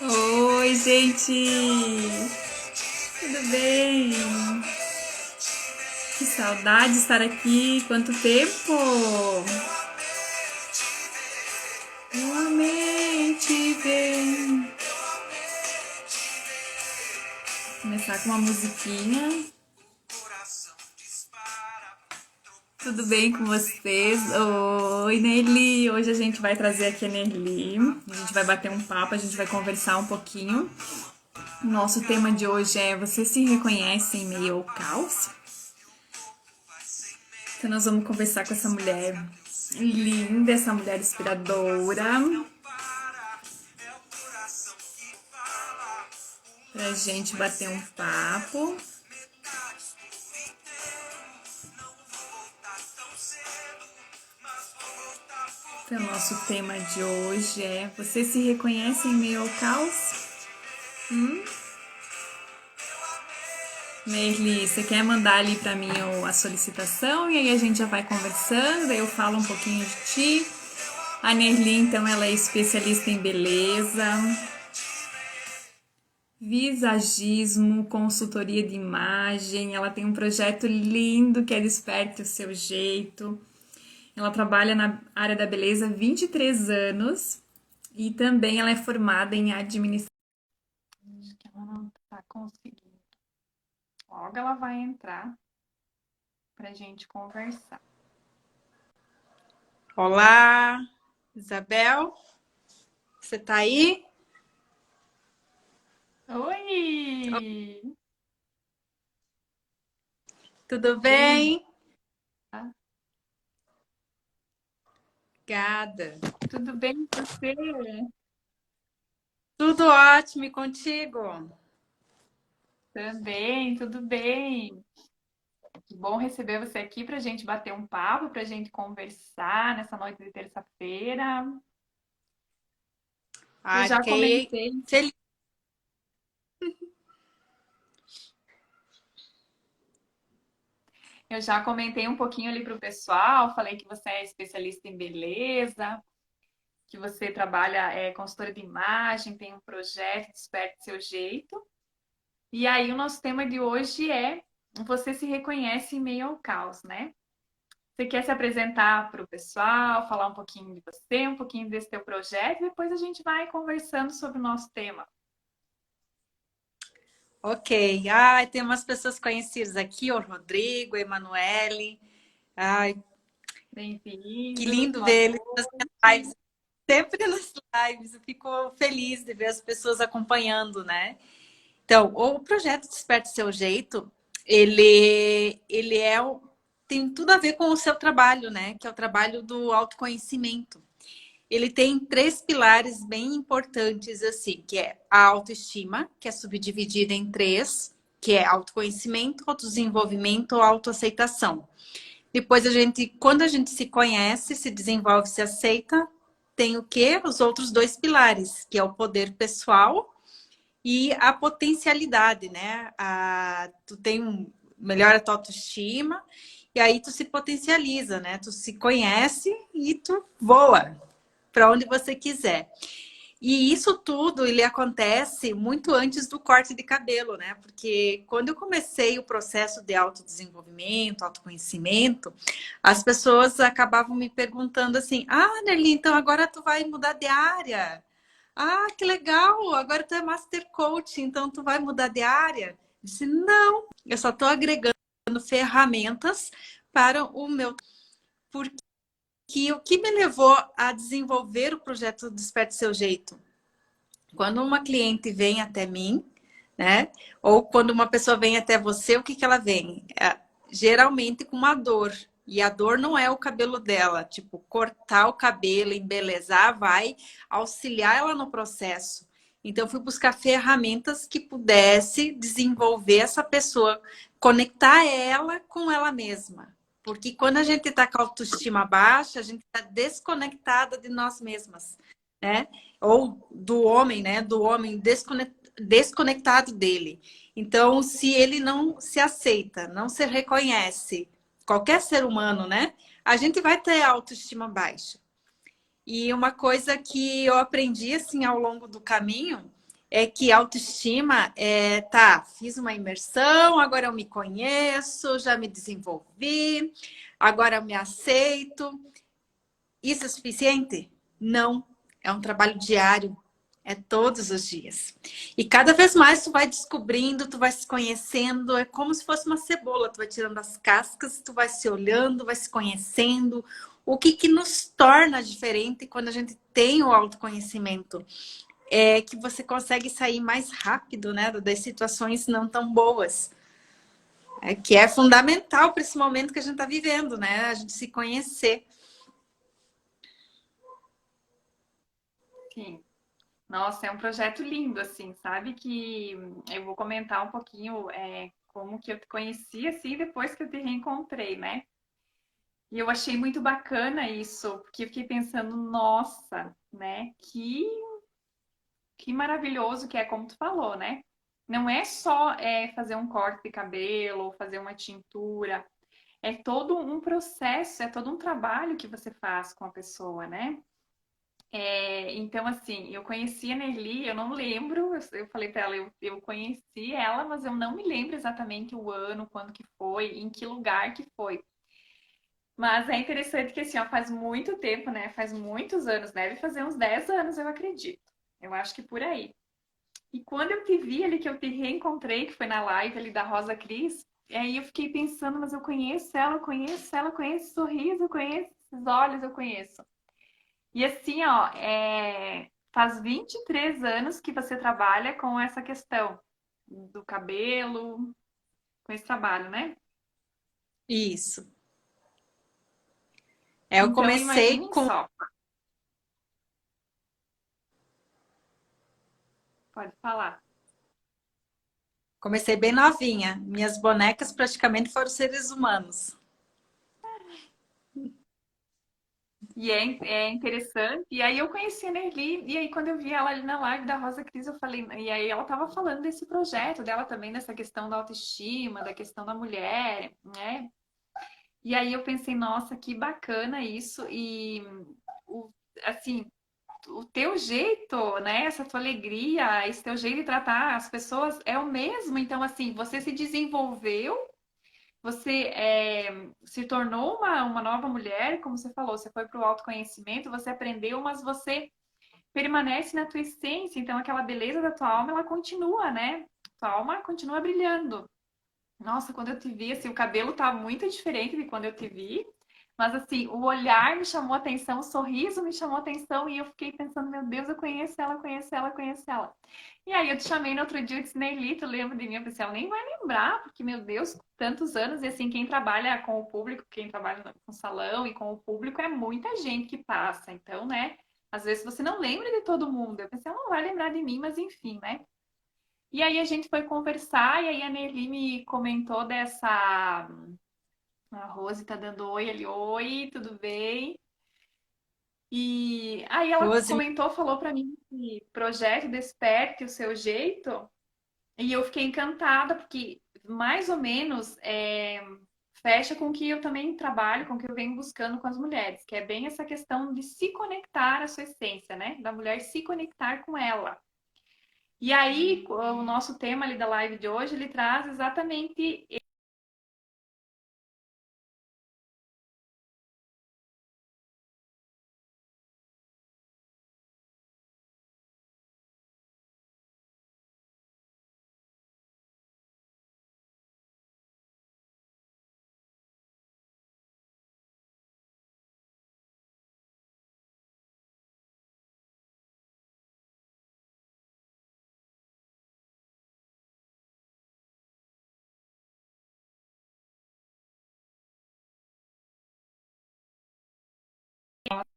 Oi, gente! Tudo bem? Que saudade de estar aqui! Quanto tempo! Eu amei te ver. Vou começar com uma musiquinha. Tudo bem com vocês? Oi, Nelly! Hoje a gente vai trazer aqui a Nelly. A gente vai bater um papo, a gente vai conversar um pouquinho. Nosso tema de hoje é: você se reconhece em meio ao caos? Então nós vamos conversar com essa mulher linda, essa mulher inspiradora, pra gente bater um papo. Então, nosso tema de hoje é: você se reconhece em meio ao caos? Merli, você quer mandar ali pra mim a solicitação e aí a gente já vai conversando, aí eu falo um pouquinho de ti. A Nerli, então, ela é especialista em beleza, visagismo, consultoria de imagem. Ela tem um projeto lindo que é Desperte o Seu Jeito. Ela trabalha na área da beleza há 23 anos e também ela é formada em administração. Acho que ela não está conseguindo. Logo ela vai entrar para a gente conversar. Olá, Isabel, você tá aí? Oi! Tudo Bem, bem? Obrigada. tudo bem com você? Tudo ótimo e contigo? Também, tudo bem. Que bom receber você aqui para a gente bater um papo, para a gente conversar nessa noite de terça-feira. Eu Ah, já fiquei comentei, feliz. eu já comentei um pouquinho ali para o pessoal, falei que você é especialista em beleza, que você trabalha, consultora de imagem, tem um projeto Desperte Seu Jeito. E aí o nosso tema de hoje é: você se reconhece em meio ao caos, né? Você quer se apresentar para o pessoal, falar um pouquinho de você, um pouquinho desse teu projeto, e depois a gente vai conversando sobre o nosso tema. Ok. Ai, tem umas pessoas conhecidas aqui, o Rodrigo, a Emanuele. Ai, que Bem-vindos, lindo boa ver eles nas minhas noite. lives. Sempre nas lives, eu fico feliz de ver as pessoas acompanhando, né? Então, o projeto Desperte Seu Jeito, ele tem tudo a ver com o seu trabalho, né? Que é o trabalho do autoconhecimento. Ele tem três pilares bem importantes, assim, que é a autoestima, que é subdividida em três, que é autoconhecimento, autodesenvolvimento, autoaceitação. Depois quando a gente se conhece, se desenvolve, se aceita, tem o quê? Os outros dois pilares, que é o poder pessoal e a potencialidade, né? Tu melhora a tua autoestima e aí tu se potencializa, né? Tu se conhece e tu voa para onde você quiser. E isso tudo ele acontece muito antes do corte de cabelo, né? Porque quando eu comecei o processo de autodesenvolvimento, autoconhecimento, as pessoas acabavam me perguntando assim: "Ah, Nerli, então agora tu vai mudar de área? Ah, que legal! Agora tu é Master Coach, então tu vai mudar de área?" Eu disse: "Não, eu só estou agregando ferramentas para o meu, porque o que me levou a desenvolver o projeto Desperte Seu Jeito? Quando uma cliente vem até mim, né? Ou quando uma pessoa vem até você, o que que ela vem? Geralmente com uma dor. E a dor não é o cabelo dela. Tipo, cortar o cabelo, embelezar, vai auxiliar ela no processo. Então, eu fui buscar ferramentas que pudesse desenvolver essa pessoa, conectar ela com ela mesma. Porque quando a gente está com a autoestima baixa, a gente está desconectada de nós mesmas, né? Ou do homem, né? Do homem desconectado dele. Então, se ele não se aceita, não se reconhece, qualquer ser humano, né? A gente vai ter autoestima baixa. E uma coisa que eu aprendi assim ao longo do caminho é que autoestima tá, fiz uma imersão, agora eu me conheço, já me desenvolvi, agora eu me aceito. Isso é suficiente? Não. É um trabalho diário. É todos os dias. E cada vez mais tu vai descobrindo, tu vai se conhecendo. É como se fosse uma cebola. Tu vai tirando as cascas, tu vai se olhando, vai se conhecendo. O que que nos torna diferente quando a gente tem o autoconhecimento? É que você consegue sair mais rápido, né? Das situações não tão boas. É que é fundamental para esse momento que a gente está vivendo, né? A gente se conhecer. Sim. Nossa, é um projeto lindo, assim, sabe? Que eu vou comentar um pouquinho como que eu te conheci, assim, depois que eu te reencontrei, né? E eu achei muito bacana isso, porque eu fiquei pensando, nossa, né? Que maravilhoso que é, como tu falou, né? Não é só fazer um corte de cabelo, ou fazer uma tintura. É todo um processo, é todo um trabalho que você faz com a pessoa, né? Então, assim, eu conheci a Nelly, eu não lembro, eu falei para ela, eu conheci ela, mas eu não me lembro exatamente o ano, quando que foi, em que lugar que foi. Mas é interessante que, assim, ó, faz muito tempo, né? Faz muitos anos, deve fazer uns 10 anos, eu acredito. Eu acho que por aí. E quando eu te vi ali, que eu te reencontrei, que foi na live ali da Rosa Cris, aí eu fiquei pensando, mas eu conheço ela, eu conheço ela, eu conheço esse sorriso, eu conheço esses olhos, eu conheço. E assim, ó, faz 23 anos que você trabalha com essa questão do cabelo, com esse trabalho, né? Isso. Eu Então, comecei imaginem com só. Pode falar. Comecei bem novinha. Minhas bonecas praticamente foram seres humanos. E é interessante. E aí eu conheci a Nerli, e aí quando eu vi ela ali na live da Rosa Cris, eu falei, e aí ela tava falando desse projeto dela também, dessa questão da autoestima, da questão da mulher, né? E aí eu pensei, nossa, que bacana isso. E o, assim, o teu jeito, né? Essa tua alegria, esse teu jeito de tratar as pessoas é o mesmo. Então, assim, você se desenvolveu, você se tornou uma nova mulher, como você falou, você foi para o autoconhecimento, você aprendeu, mas você permanece na tua essência. Então, aquela beleza da tua alma, ela continua, né? Tua alma continua brilhando. Nossa, quando eu te vi, assim, o cabelo tá muito diferente de quando eu te vi. Mas, assim, o olhar me chamou a atenção, o sorriso me chamou a atenção e eu fiquei pensando, meu Deus, eu conheço ela, conheço ela, conheço ela. E aí eu te chamei no outro dia e disse, Neili, tu lembra de mim? Eu pensei, ela nem vai lembrar, porque, meu Deus, tantos anos. E, assim, quem trabalha com o público, quem trabalha com salão e com o público, é muita gente que passa. Então, né, às vezes você não lembra de todo mundo. Eu pensei, ela não vai lembrar de mim, mas enfim, né? E aí a gente foi conversar e aí a Nelly me comentou dessa. A Rose tá dando oi ali, oi, tudo bem? E aí ela Rose. comentou, falou para mim esse projeto Desperte o Seu Jeito, e eu fiquei encantada, porque mais ou menos fecha com o que eu também trabalho, com o que eu venho buscando com as mulheres, que é bem essa questão de se conectar à sua essência, né? Da mulher se conectar com ela. E aí, o nosso tema ali da live de hoje, ele traz exatamente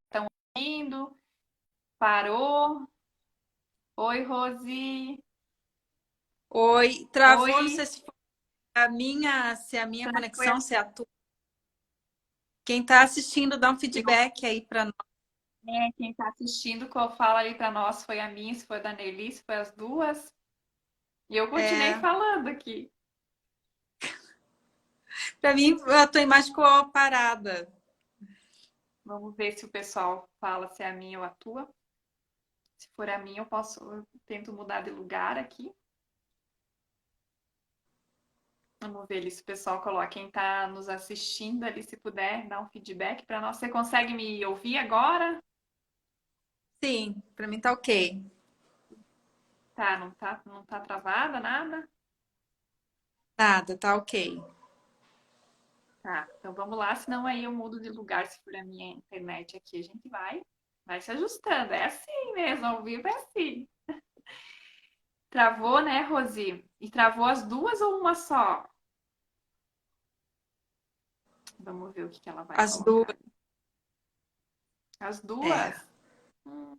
estão indo, parou. Oi, Rose. Oi, travou, não sei Oi. se foi se a minha Será que foi conexão, se é a tua. Quem está assistindo, dá um feedback aí para nós. quem está assistindo, fala ali para nós, foi a minha, se foi a da Nelly, se foi as duas. E eu continuei É, falando aqui. para mim, a tua imagem ficou parada. Vamos ver se o pessoal fala se é a minha ou a tua. for a mim, eu tento mudar de lugar aqui. Vamos ver ali se o pessoal coloca, quem está nos assistindo ali, se puder dar um feedback para nós. Você consegue me ouvir agora? Sim, para mim tá ok. Não tá travada, nada? Nada, tá ok. Tá, então vamos lá, senão aí eu mudo de lugar se for a minha internet aqui. A gente vai se ajustando. É assim mesmo, ao vivo é assim. Travou, né, Rosi? E travou as duas ou uma só? Vamos ver o que ela vai As duas, colocar. As é. duas? Hum,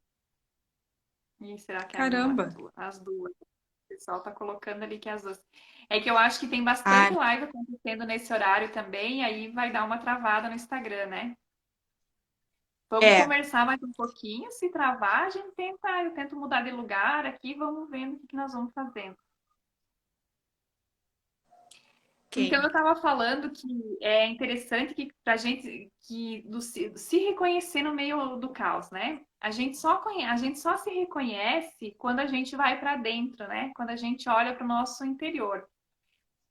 e será que é a minha? Caramba. As duas. O pessoal tá colocando ali que é as duas. É que eu acho que tem bastante Ah, live acontecendo nesse horário também, aí vai dar uma travada no Instagram, né? Vamos é. conversar mais um pouquinho. Se travar, eu tento mudar de lugar aqui, vamos vendo o que nós vamos fazendo. Então, Ok. eu estava falando que é interessante que para a gente se reconhecer no meio do caos, né? A gente só se reconhece quando a gente vai para dentro, né? Quando a gente olha para o nosso interior.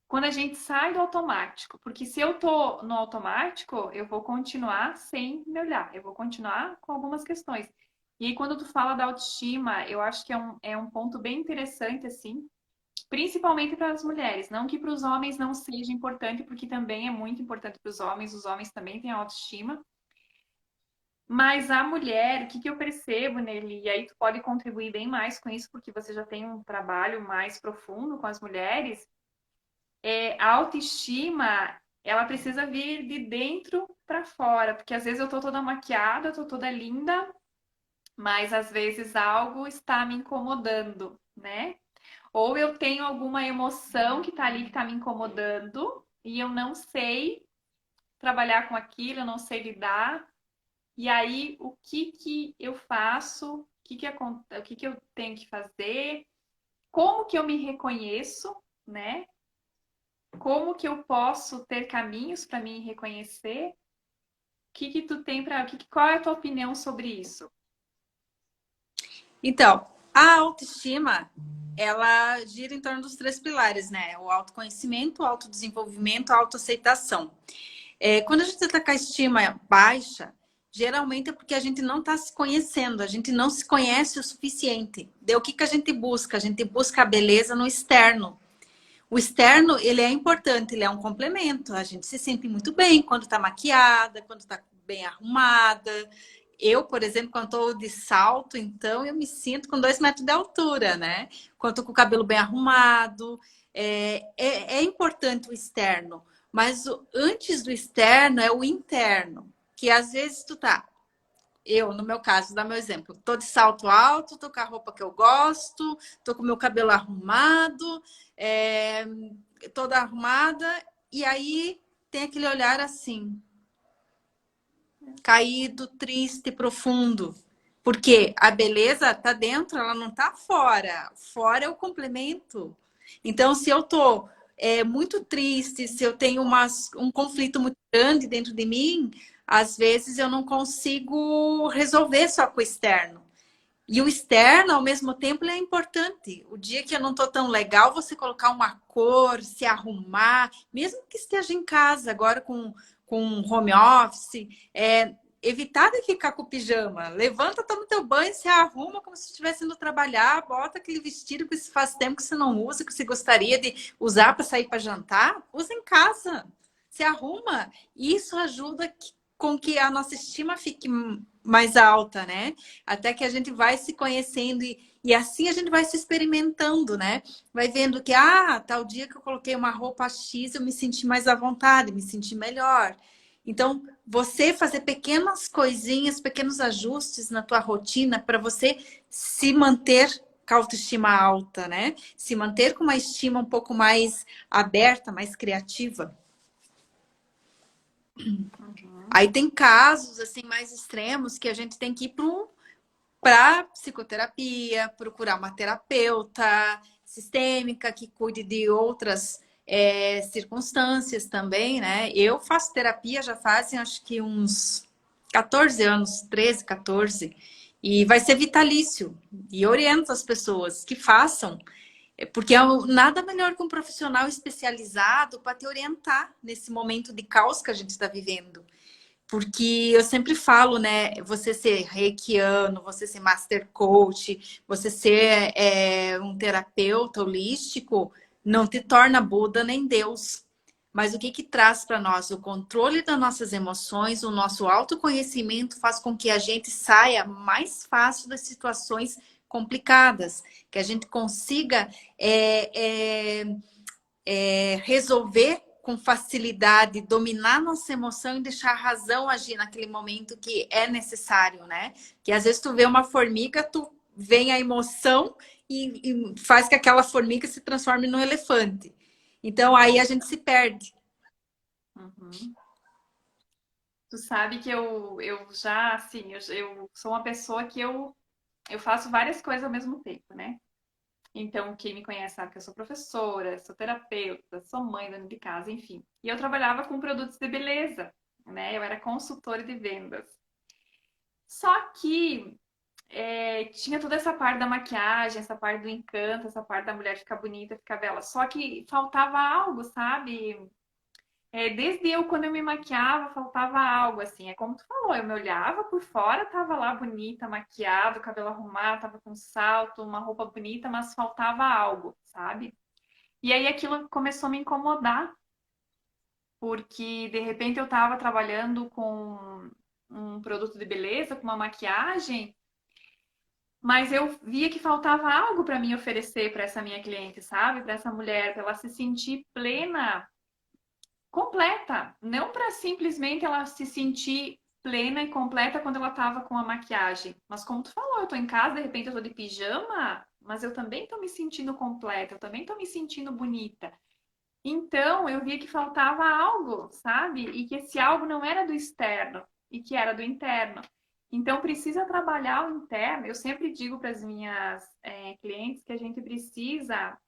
Quando a gente sai do automático, porque se eu tô no automático, eu vou continuar sem me olhar, eu vou continuar com algumas questões. E aí, quando tu fala da autoestima, eu acho que é um ponto bem interessante, assim, principalmente para as mulheres. Não que para os homens não seja importante, porque também é muito importante para os homens também têm autoestima. Mas a mulher, o que que eu percebo nele, e aí tu pode contribuir bem mais com isso, porque você já tem um trabalho mais profundo com as mulheres, a autoestima, ela precisa vir de dentro para fora, porque às vezes eu tô toda maquiada, tô toda linda, mas às vezes algo está me incomodando, né? Ou eu tenho alguma emoção que tá ali que tá me incomodando e eu não sei trabalhar com aquilo, eu não sei lidar. E aí, o que que eu faço? O que que eu tenho que fazer? Como que eu me reconheço, né? Como que eu posso ter caminhos para me reconhecer? O que que tu tem para, qual é a tua opinião sobre isso? Então, a autoestima, ela gira em torno dos três pilares, né? O autoconhecimento, o autodesenvolvimento, a autoaceitação. Quando a gente está com a estima baixa, geralmente é porque a gente não está se conhecendo, a gente não se conhece o suficiente. De o que que a gente busca? A gente busca a beleza no externo. O externo, ele é importante, ele é um complemento. A gente se sente muito bem quando está maquiada, quando está bem arrumada. Eu, por exemplo, quando estou de salto, então eu me sinto com 2 metros de altura, né? Quando estou com o cabelo bem arrumado. É importante o externo, mas antes do externo é o interno, que às vezes tu tá. Eu, no meu caso, dá meu exemplo. Tô de salto alto, tô com a roupa que eu gosto, tô com o meu cabelo arrumado, é, toda arrumada, e aí tem aquele olhar assim, caído, triste, profundo. Porque a beleza tá dentro, ela não tá fora. Fora é o complemento. Então, se eu tô muito triste, se eu tenho um conflito muito grande dentro de mim, às vezes eu não consigo resolver só com o externo. E o externo, ao mesmo tempo, ele é importante. O dia que eu não tô tão legal, você colocar uma cor, se arrumar, mesmo que esteja em casa, agora com home office, evitar de ficar com o pijama. Levanta, toma teu banho, se arruma como se estivesse indo trabalhar, bota aquele vestido que faz tempo que você não usa, que você gostaria de usar para sair para jantar, usa em casa. Se arruma. Isso ajuda com que a nossa estima fique mais alta, né? Até que a gente vai se conhecendo e assim a gente vai se experimentando, né? Vai vendo que, tal dia que eu coloquei uma roupa X, eu me senti mais à vontade, me senti melhor. Então, você fazer pequenas coisinhas, pequenos ajustes na tua rotina para você se manter com a autoestima alta, né? Se manter com uma estima um pouco mais aberta, mais criativa. Uhum. Aí tem casos assim mais extremos que a gente tem que ir para psicoterapia, procurar uma terapeuta sistêmica que cuide de outras circunstâncias também, né? Eu faço terapia já fazem acho que uns 14 anos, 13, 14. E vai ser vitalício. E oriento as pessoas que façam, porque nada melhor que um profissional especializado para te orientar nesse momento de caos que a gente está vivendo. Porque eu sempre falo, né? Você ser reikiano, você ser master coach, você ser um terapeuta holístico, não te torna Buda nem Deus. Mas o que que traz para nós? O controle das nossas emoções, o nosso autoconhecimento faz com que a gente saia mais fácil das situações complicadas, que a gente consiga resolver com facilidade, dominar nossa emoção e deixar a razão agir naquele momento que é necessário, né? Que às vezes tu vê uma formiga, tu vem a emoção e faz que aquela formiga se transforme num elefante. Então aí a gente se perde. Uhum. Tu sabe que eu já, assim, eu sou uma pessoa que eu faço várias coisas ao mesmo tempo, né? Então, quem me conhece sabe que eu sou professora, sou terapeuta, sou mãe dona de casa, enfim. E eu trabalhava com produtos de beleza, né? Eu era consultora de vendas. Só que tinha toda essa parte da maquiagem, essa parte do encanto, essa parte da mulher ficar bonita, ficar bela. Só que faltava algo, sabe? Desde quando eu me maquiava, faltava algo, assim. É como tu falou, eu me olhava por fora, tava lá bonita, maquiada, cabelo arrumado, tava com salto, uma roupa bonita, mas faltava algo, sabe? E aí aquilo começou a me incomodar, porque de repente eu tava trabalhando com um produto de beleza, com uma maquiagem, mas eu via que faltava algo para mim oferecer para essa minha cliente, sabe? Para essa mulher, para ela se sentir plena, completa, não para simplesmente ela se sentir plena e completa quando ela tava com a maquiagem. Mas como tu falou, eu tô em casa, de repente eu tô de pijama, mas eu também tô me sentindo completa, eu também tô me sentindo bonita. Então, eu via que faltava algo, sabe? E que esse algo não era do externo, e que era do interno. Então, precisa trabalhar o interno. Eu sempre digo para as minhas clientes que a gente precisa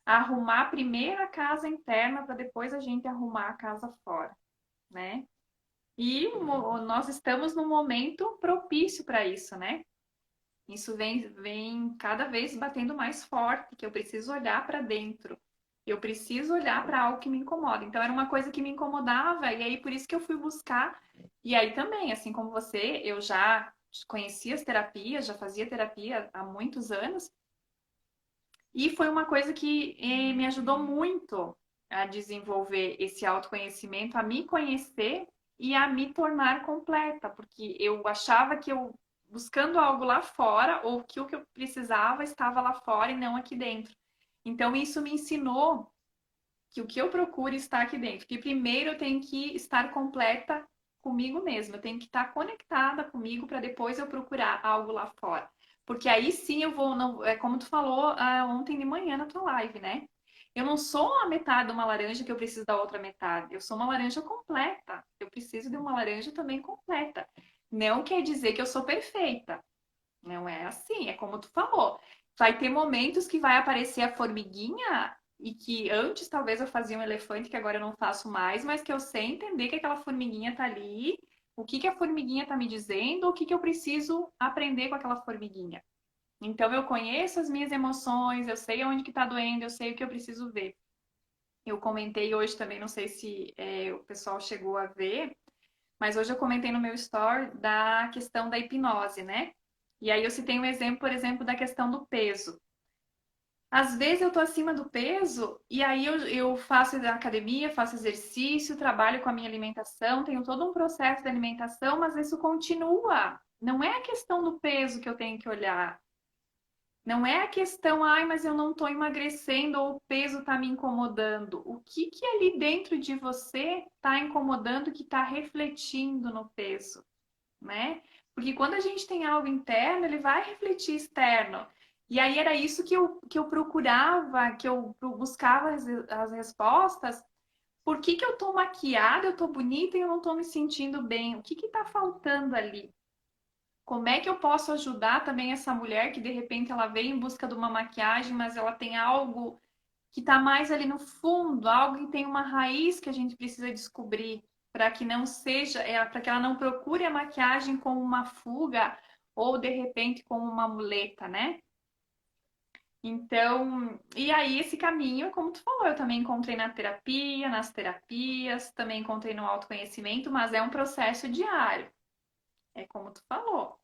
arrumar primeiro a casa interna para depois a gente arrumar a casa fora, né? E nós estamos num momento propício para isso, né? Isso vem cada vez batendo mais forte, que eu preciso olhar para dentro. Eu preciso olhar para algo que me incomoda. Então, era uma coisa que me incomodava, e aí por isso que eu fui buscar. E aí também, assim como você, eu já conhecia as terapias, já fazia terapia há muitos anos, e foi uma coisa que me ajudou muito a desenvolver esse autoconhecimento, a me conhecer e a me tornar completa, porque eu achava que eu buscando algo lá fora, ou que o que eu precisava estava lá fora e não aqui dentro. Então, isso me ensinou que o que eu procuro está aqui dentro. Que primeiro eu tenho que estar completa comigo mesma, eu tenho que estar conectada comigo para depois eu procurar algo lá fora. Porque aí sim eu vou, não, é como tu falou ontem de manhã na tua live, né? Eu não sou a metade de uma laranja que eu preciso da outra metade. Eu sou uma laranja completa. Eu preciso de uma laranja também completa. Não quer dizer que eu sou perfeita. Não é assim, é como tu falou. Vai ter momentos que vai aparecer a formiguinha e que antes talvez eu fazia um elefante que agora eu não faço mais, mas que eu sei entender que aquela formiguinha tá ali, o que que a formiguinha tá me dizendo, o que que eu preciso aprender com aquela formiguinha. Então eu conheço as minhas emoções, eu sei onde que tá doendo, eu sei o que eu preciso ver. Eu comentei hoje também, não sei se o pessoal chegou a ver, mas hoje eu comentei no meu story da questão da hipnose, né? E aí eu citei um exemplo, por exemplo, da questão do peso. Às vezes eu tô acima do peso e aí eu faço academia, faço exercício, trabalho com a minha alimentação, tenho todo um processo de alimentação, mas isso continua. Não é a questão do peso que eu tenho que olhar. Não é a questão, ai, mas eu não tô emagrecendo ou o peso tá me incomodando. O que que ali dentro de você tá incomodando que tá refletindo no peso? Né? Porque quando a gente tem algo interno, ele vai refletir externo. E aí era isso que eu procurava, que eu buscava as respostas. Por que que eu tô maquiada, eu tô bonita e eu não tô me sentindo bem? O que que tá faltando ali? Como é que eu posso ajudar também essa mulher que de repente ela veio em busca de uma maquiagem, mas ela tem algo que está mais ali no fundo, algo que tem uma raiz que a gente precisa descobrir para que não seja, para que ela não procure a maquiagem como uma fuga ou de repente como uma muleta, né? Então, e aí esse caminho, como tu falou, eu também encontrei na terapia, nas terapias, também encontrei no autoconhecimento, mas é um processo diário. É como tu falou.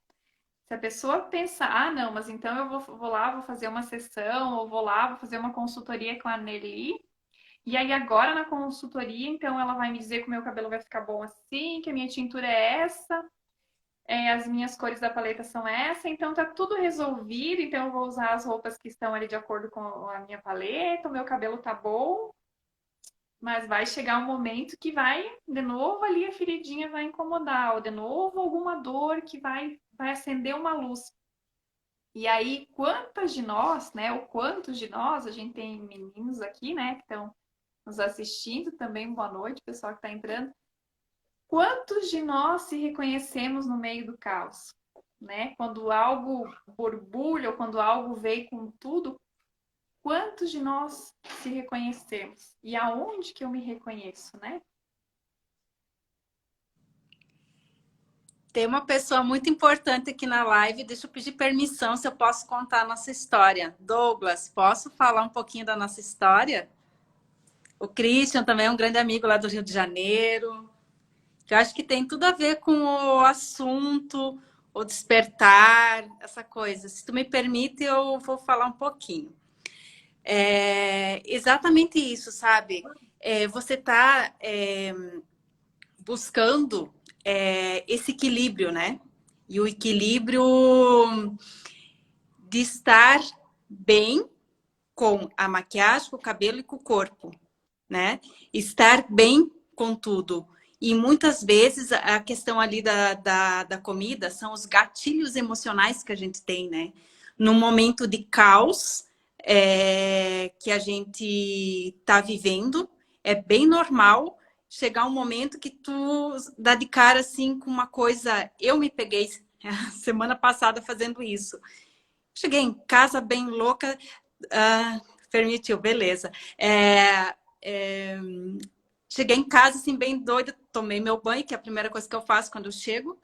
Se a pessoa pensar, ah, não, mas então eu vou lá, vou fazer uma sessão, ou vou lá, vou fazer uma consultoria com a Nelly, e aí agora na consultoria, então ela vai me dizer que o meu cabelo vai ficar bom assim, que a minha tintura é essa, as minhas cores da paleta são essa, então tá tudo resolvido, então eu vou usar as roupas que estão ali de acordo com a minha paleta, o meu cabelo tá bom, mas vai chegar um momento que vai, de novo ali a feridinha vai incomodar, ou de novo alguma dor que vai acender uma luz. E aí, quantas de nós, né, ou quantos de nós, a gente tem meninos aqui, né, que estão nos assistindo também, boa noite, pessoal que está entrando. Quantos de nós se reconhecemos no meio do caos, né? Quando algo borbulha ou quando algo veio com tudo, quantos de nós se reconhecemos? E aonde que eu me reconheço, né? Tem uma pessoa muito importante aqui na live. Deixa eu pedir permissão se eu posso contar a nossa história. Douglas, posso falar um pouquinho da nossa história? O Christian também é um grande amigo lá do Rio de Janeiro. Que eu acho que tem tudo a ver com o assunto, o despertar, essa coisa. Se tu me permite, eu vou falar um pouquinho. É exatamente isso, sabe? Você está buscando esse equilíbrio, né? E o equilíbrio de estar bem com a maquiagem, com o cabelo e com o corpo, né? Estar bem com tudo. E muitas vezes a questão ali da comida são os gatilhos emocionais que a gente tem, né? No momento de caos que a gente está vivendo, é bem normal chegar um momento que tu dá de cara assim com uma coisa. Eu me peguei semana passada fazendo isso. Cheguei em casa bem louca, permitiu, beleza. Cheguei em casa assim bem doida, tomei meu banho, que é a primeira coisa que eu faço quando eu chego,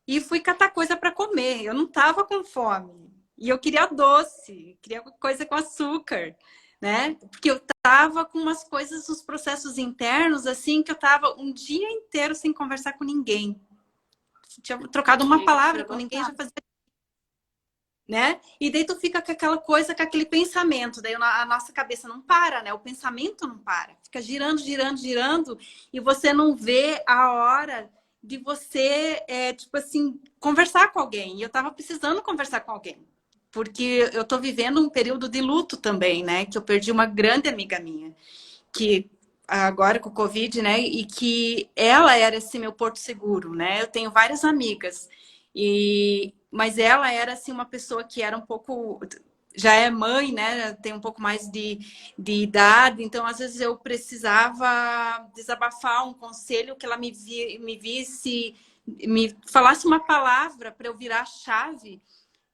e fui catar coisa para comer. Eu não tava com fome. E eu queria doce, queria coisa com açúcar, né? Porque eu tava com umas coisas, uns processos internos, assim, que eu tava um dia inteiro sem conversar com ninguém. Tinha trocado uma palavra com ninguém, já fazia, né? E daí tu fica com aquela coisa, com aquele pensamento. Daí a nossa cabeça não para, né? O pensamento não para. Fica girando, girando, girando. E você não vê a hora de você, tipo assim, conversar com alguém. E eu tava precisando conversar com alguém. Porque eu tô vivendo um período de luto também, né? Que eu perdi uma grande amiga minha. Que agora com o Covid, né? E que ela era esse meu porto seguro, né? Eu tenho várias amigas. Mas ela era assim uma pessoa que era um pouco, já é mãe, né? Tem um pouco mais de idade, então às vezes eu precisava desabafar um conselho que ela me visse, me falasse uma palavra para eu virar a chave.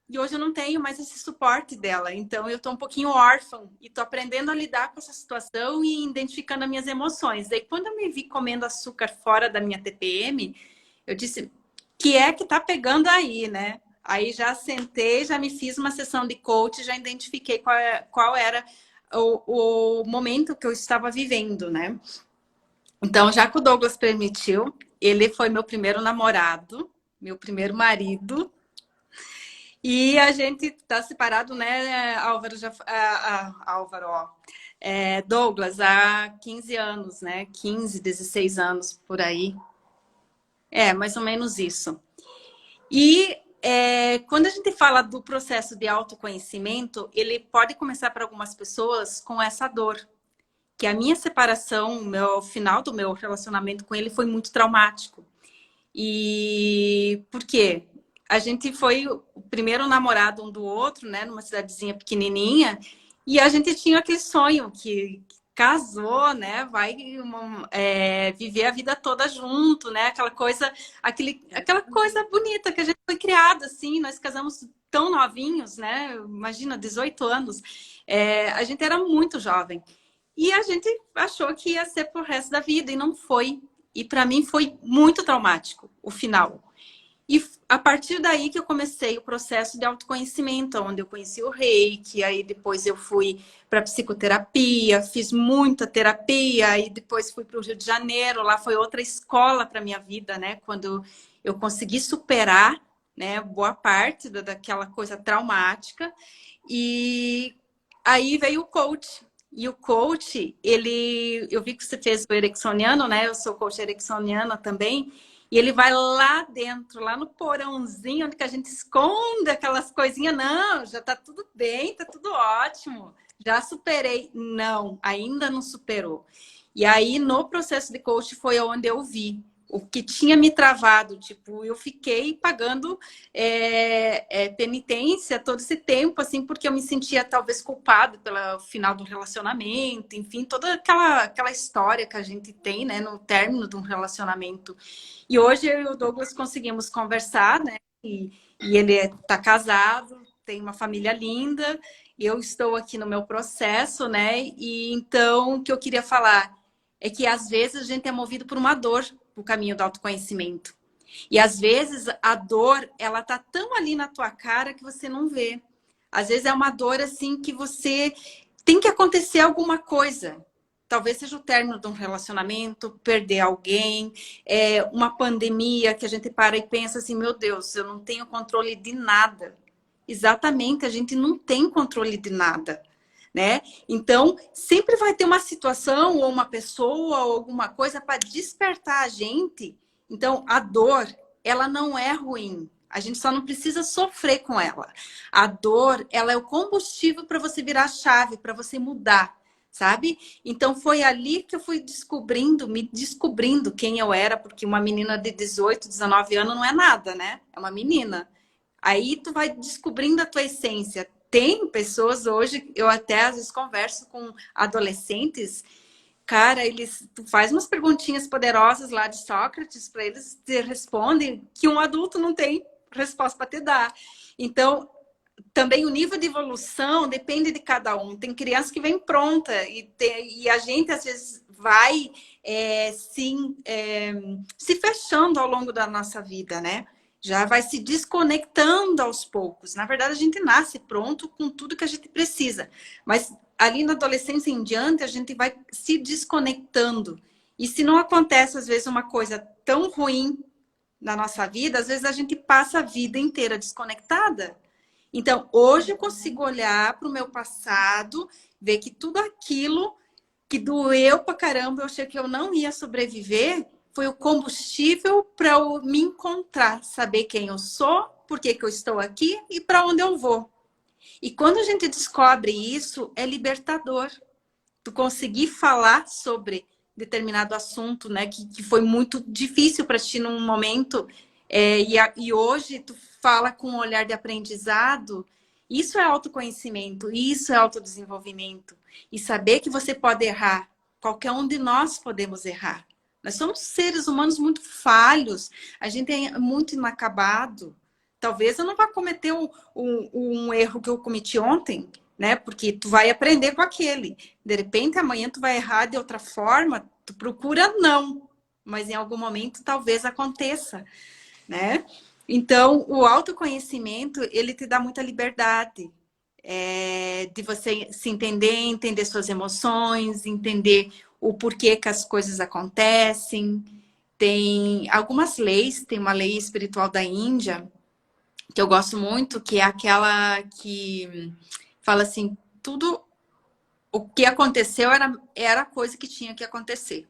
E hoje eu não tenho mais esse suporte dela, então eu tô um pouquinho órfã e tô aprendendo a lidar com essa situação e identificando as minhas emoções. Daí quando eu me vi comendo açúcar fora da minha TPM, eu disse, que é que tá pegando aí, né? Aí já sentei, já me fiz uma sessão de coach, já identifiquei qual era o momento que eu estava vivendo, né? Então, já que o Douglas permitiu, ele foi meu primeiro namorado, meu primeiro marido, e a gente tá separado, né, Álvaro? Álvaro, ó. Douglas, há 15 anos, né? 15, 16 anos por aí. Mais ou menos isso. E quando a gente fala do processo de autoconhecimento, ele pode começar para algumas pessoas com essa dor. Que a minha separação, o final do meu relacionamento com ele foi muito traumático. E por quê? A gente foi o primeiro namorado um do outro, né? Numa cidadezinha pequenininha. E a gente tinha aquele sonho que casou, né? Vai viver a vida toda junto, né? Aquela coisa bonita que a gente foi criado, assim. Nós casamos tão novinhos, né? Imagina, 18 anos. A gente era muito jovem. E a gente achou que ia ser pro resto da vida, e não foi. E para mim foi muito traumático o final. E a partir daí que eu comecei o processo de autoconhecimento, onde eu conheci o Reiki, aí depois eu fui para psicoterapia, fiz muita terapia, e depois fui para o Rio de Janeiro, lá foi outra escola para minha vida, né? Quando eu consegui superar, né, boa parte daquela coisa traumática, e aí veio o coach. E o coach, eu vi que você fez o ericksoniano, né? Eu sou coach ericksoniana também. E ele vai lá dentro, lá no porãozinho, onde que a gente esconde aquelas coisinhas. Não, já tá tudo bem, tá tudo ótimo. Já superei. Não, ainda não superou. E aí, no processo de coach, foi onde eu vi o que tinha me travado. Tipo, eu fiquei pagando penitência todo esse tempo, assim, porque eu me sentia talvez culpada pelo final do relacionamento, enfim, toda aquela história que a gente tem, né, no término de um relacionamento. E hoje eu e o Douglas conseguimos conversar, né? E ele está casado, tem uma família linda. Eu estou aqui no meu processo, né? E então o que eu queria falar é que às vezes a gente é movido por uma dor no caminho do autoconhecimento. E às vezes a dor, ela tá tão ali na tua cara que você não vê. Às vezes é uma dor assim que você tem que acontecer alguma coisa. Talvez seja o término de um relacionamento, perder alguém, uma pandemia que a gente para e pensa assim, meu Deus, eu não tenho controle de nada. Exatamente, a gente não tem controle de nada, né? Então, sempre vai ter uma situação ou uma pessoa ou alguma coisa para despertar a gente. Então, a dor, ela não é ruim. A gente só não precisa sofrer com ela. A dor, ela é o combustível para você virar a chave, para você mudar, sabe? Então foi ali que eu fui me descobrindo quem eu era, porque uma menina de 18, 19 anos não é nada, né? É uma menina. Aí tu vai descobrindo a tua essência. Tem pessoas hoje, eu até às vezes converso com adolescentes, cara, tu faz umas perguntinhas poderosas lá de Sócrates para eles te respondem que um adulto não tem resposta para te dar. Então, também o nível de evolução depende de cada um. Tem criança que vem pronta e a gente às vezes vai se fechando ao longo da nossa vida, né? Já vai se desconectando aos poucos. Na verdade, a gente nasce pronto com tudo que a gente precisa. Mas ali na adolescência em diante, a gente vai se desconectando. E se não acontece, às vezes, uma coisa tão ruim na nossa vida, às vezes a gente passa a vida inteira desconectada. Então, hoje eu consigo olhar para o meu passado, ver que tudo aquilo que doeu pra caramba, eu achei que eu não ia sobreviver, foi o combustível para eu me encontrar, saber quem eu sou, por que que eu estou aqui e para onde eu vou. E quando a gente descobre isso, é libertador. Tu conseguir falar sobre determinado assunto, né, que foi muito difícil para ti num momento, e hoje tu fala com um olhar de aprendizado. Isso é autoconhecimento, isso é autodesenvolvimento. E saber que você pode errar. Qualquer um de nós podemos errar. Nós somos seres humanos muito falhos. A gente é muito inacabado. Talvez eu não vá cometer um erro que eu cometi ontem, né? Porque tu vai aprender com aquele. De repente, amanhã tu vai errar de outra forma. Tu procura não. Mas em algum momento talvez aconteça, né? Então, o autoconhecimento, ele te dá muita liberdade de você se entender, entender suas emoções, entender o porquê que as coisas acontecem. Tem algumas leis, tem uma lei espiritual da Índia, que eu gosto muito, que é aquela que fala assim, tudo o que aconteceu era a coisa que tinha que acontecer.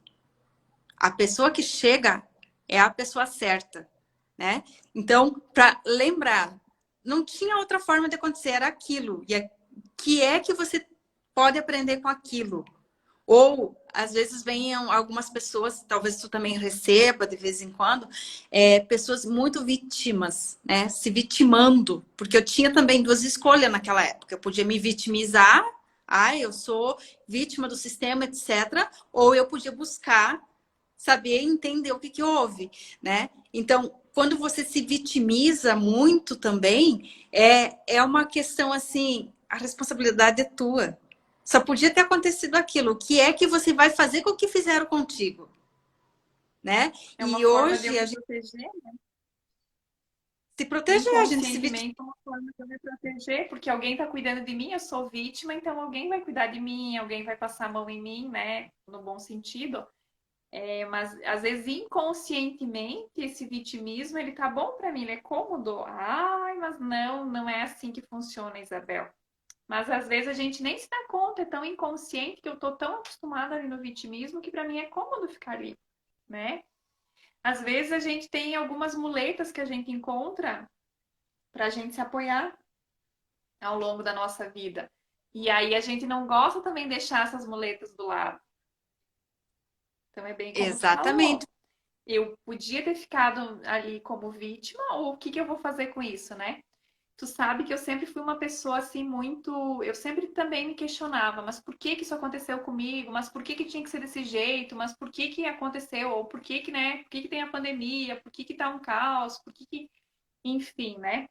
A pessoa que chega é a pessoa certa, né? Então, para lembrar, não tinha outra forma de acontecer, era aquilo. E que é que você pode aprender com aquilo? Ou, às vezes, vêm algumas pessoas, talvez tu também receba de vez em quando, pessoas muito vítimas, né? Se vitimando. Porque eu tinha também duas escolhas naquela época. Eu podia me vitimizar, eu sou vítima do sistema, etc. Ou eu podia buscar saber entender o que houve, né? Então, quando você se vitimiza muito também, é uma questão assim, a responsabilidade é tua. Só podia ter acontecido aquilo. O que é que você vai fazer com o que fizeram contigo? Né? É uma E forma de eu hoje a me gente... proteger. se proteger, a gente se vitimizar. Inconscientemente, uma forma de eu me proteger, porque alguém está cuidando de mim, eu sou vítima, então alguém vai cuidar de mim, alguém vai passar a mão em mim, né? No bom sentido. Mas às vezes inconscientemente esse vitimismo ele tá bom para mim, ele é cômodo. Ai, mas não é assim que funciona, Isabel. Mas às vezes a gente nem se dá conta, é tão inconsciente que eu tô tão acostumada ali no vitimismo que para mim é cômodo ficar ali, né? Às vezes a gente tem algumas muletas que a gente encontra para a gente se apoiar ao longo da nossa vida. E aí a gente não gosta também de deixar essas muletas do lado. Então é bem como tu Exatamente. falou. Eu podia ter ficado ali como vítima, ou o que que eu vou fazer com isso, né? Tu sabe que eu sempre fui uma pessoa assim muito. Eu sempre também me questionava, mas por que que isso aconteceu comigo? Mas por que que tinha que ser desse jeito? Mas por que que aconteceu? Ou por que que, né? Por que que tem a pandemia? Por que que tá um caos? Por que que. Enfim, né?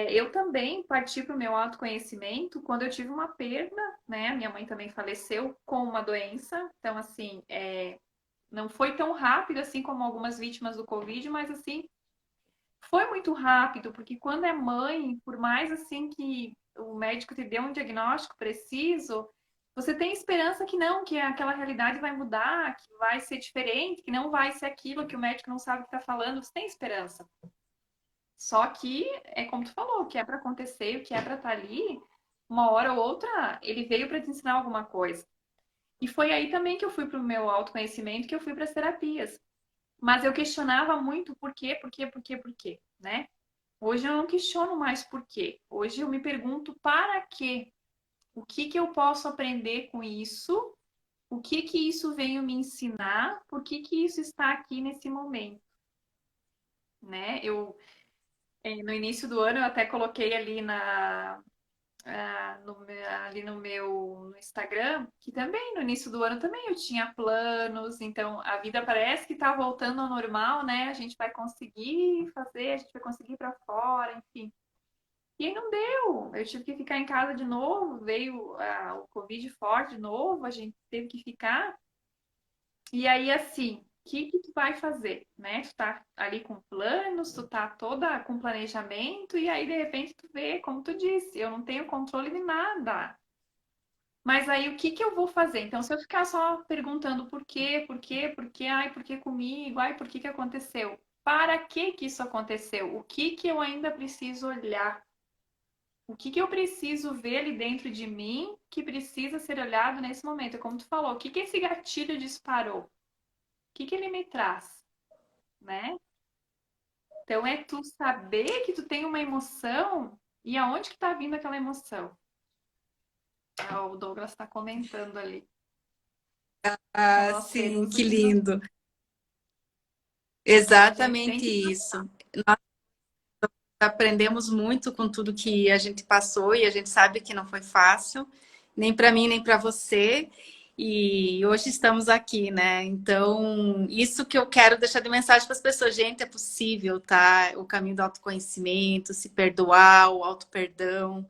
Eu também parti para o meu autoconhecimento quando eu tive uma perda, né? Minha mãe também faleceu com uma doença. Então, assim, não foi tão rápido assim como algumas vítimas do Covid, mas assim, foi muito rápido, porque quando é mãe, por mais assim que o médico te dê um diagnóstico preciso, você tem esperança que não, que aquela realidade vai mudar, que vai ser diferente, que não vai ser aquilo que o médico não sabe o que está falando, você tem esperança. Só que é como tu falou, o que é para acontecer, o que é para estar ali, uma hora ou outra, ele veio para te ensinar alguma coisa. E foi aí também que eu fui para o meu autoconhecimento, que eu fui para as terapias. Mas eu questionava muito por quê, né? Hoje eu não questiono mais por quê. Hoje eu me pergunto para quê? O que que eu posso aprender com isso? O que que isso veio me ensinar? Por que que isso está aqui nesse momento, né? No início do ano eu até coloquei ali ali no meu no Instagram, que também no início do ano também eu tinha planos, então a vida parece que está voltando ao normal, né? A gente vai conseguir fazer, a gente vai conseguir ir para fora, enfim. E aí não deu, eu tive que ficar em casa de novo, veio o Covid forte de novo, a gente teve que ficar. E aí, assim, o que que tu vai fazer, né? Tu tá ali com planos, tu tá toda com planejamento, e aí, de repente, tu vê, como tu disse, eu não tenho controle de nada. Mas aí, o que que eu vou fazer? Então, se eu ficar só perguntando por quê, ai, por que comigo, ai, por que que aconteceu? Para que que isso aconteceu? O que que eu ainda preciso olhar? O que que eu preciso ver ali dentro de mim que precisa ser olhado nesse momento? Como tu falou, o que que esse gatilho disparou? O que que ele me traz, né? Então é tu saber que tu tem uma emoção e aonde que tá vindo aquela emoção. O Douglas está comentando ali. Então, Ah, nós sim, seres que humanos, lindo. a gente tem Exatamente que isso. Aprendemos muito com tudo que a gente passou e a gente sabe que não foi fácil, nem para mim, nem para você. E hoje estamos aqui, né? Então, isso que eu quero deixar de mensagem para as pessoas, gente, é possível, tá? O caminho do autoconhecimento, se perdoar, o auto-perdão.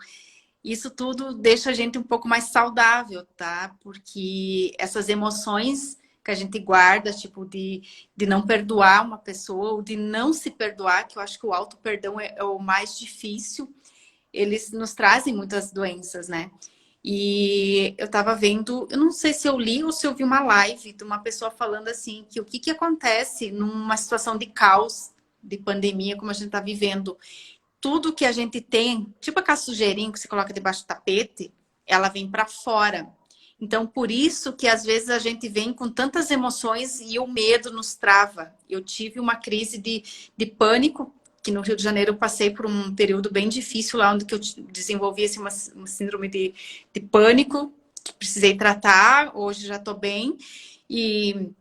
Isso tudo deixa a gente um pouco mais saudável, tá? Porque essas emoções que a gente guarda, tipo, de não perdoar uma pessoa ou de não se perdoar, que eu acho que o auto-perdão é o mais difícil, eles nos trazem muitas doenças, né? E eu tava vendo, eu não sei se eu li ou se eu vi uma live de uma pessoa falando assim, que o que que acontece numa situação de caos, de pandemia, como a gente tá vivendo, tudo que a gente tem, tipo aquela sujeirinha que você coloca debaixo do tapete, ela vem para fora. Então, por isso que às vezes a gente vem com tantas emoções e o medo nos trava. Eu tive uma crise de pânico, que no Rio de Janeiro eu passei por um período bem difícil, lá onde que eu desenvolvi assim, uma síndrome de pânico, que precisei tratar, hoje já estou bem. E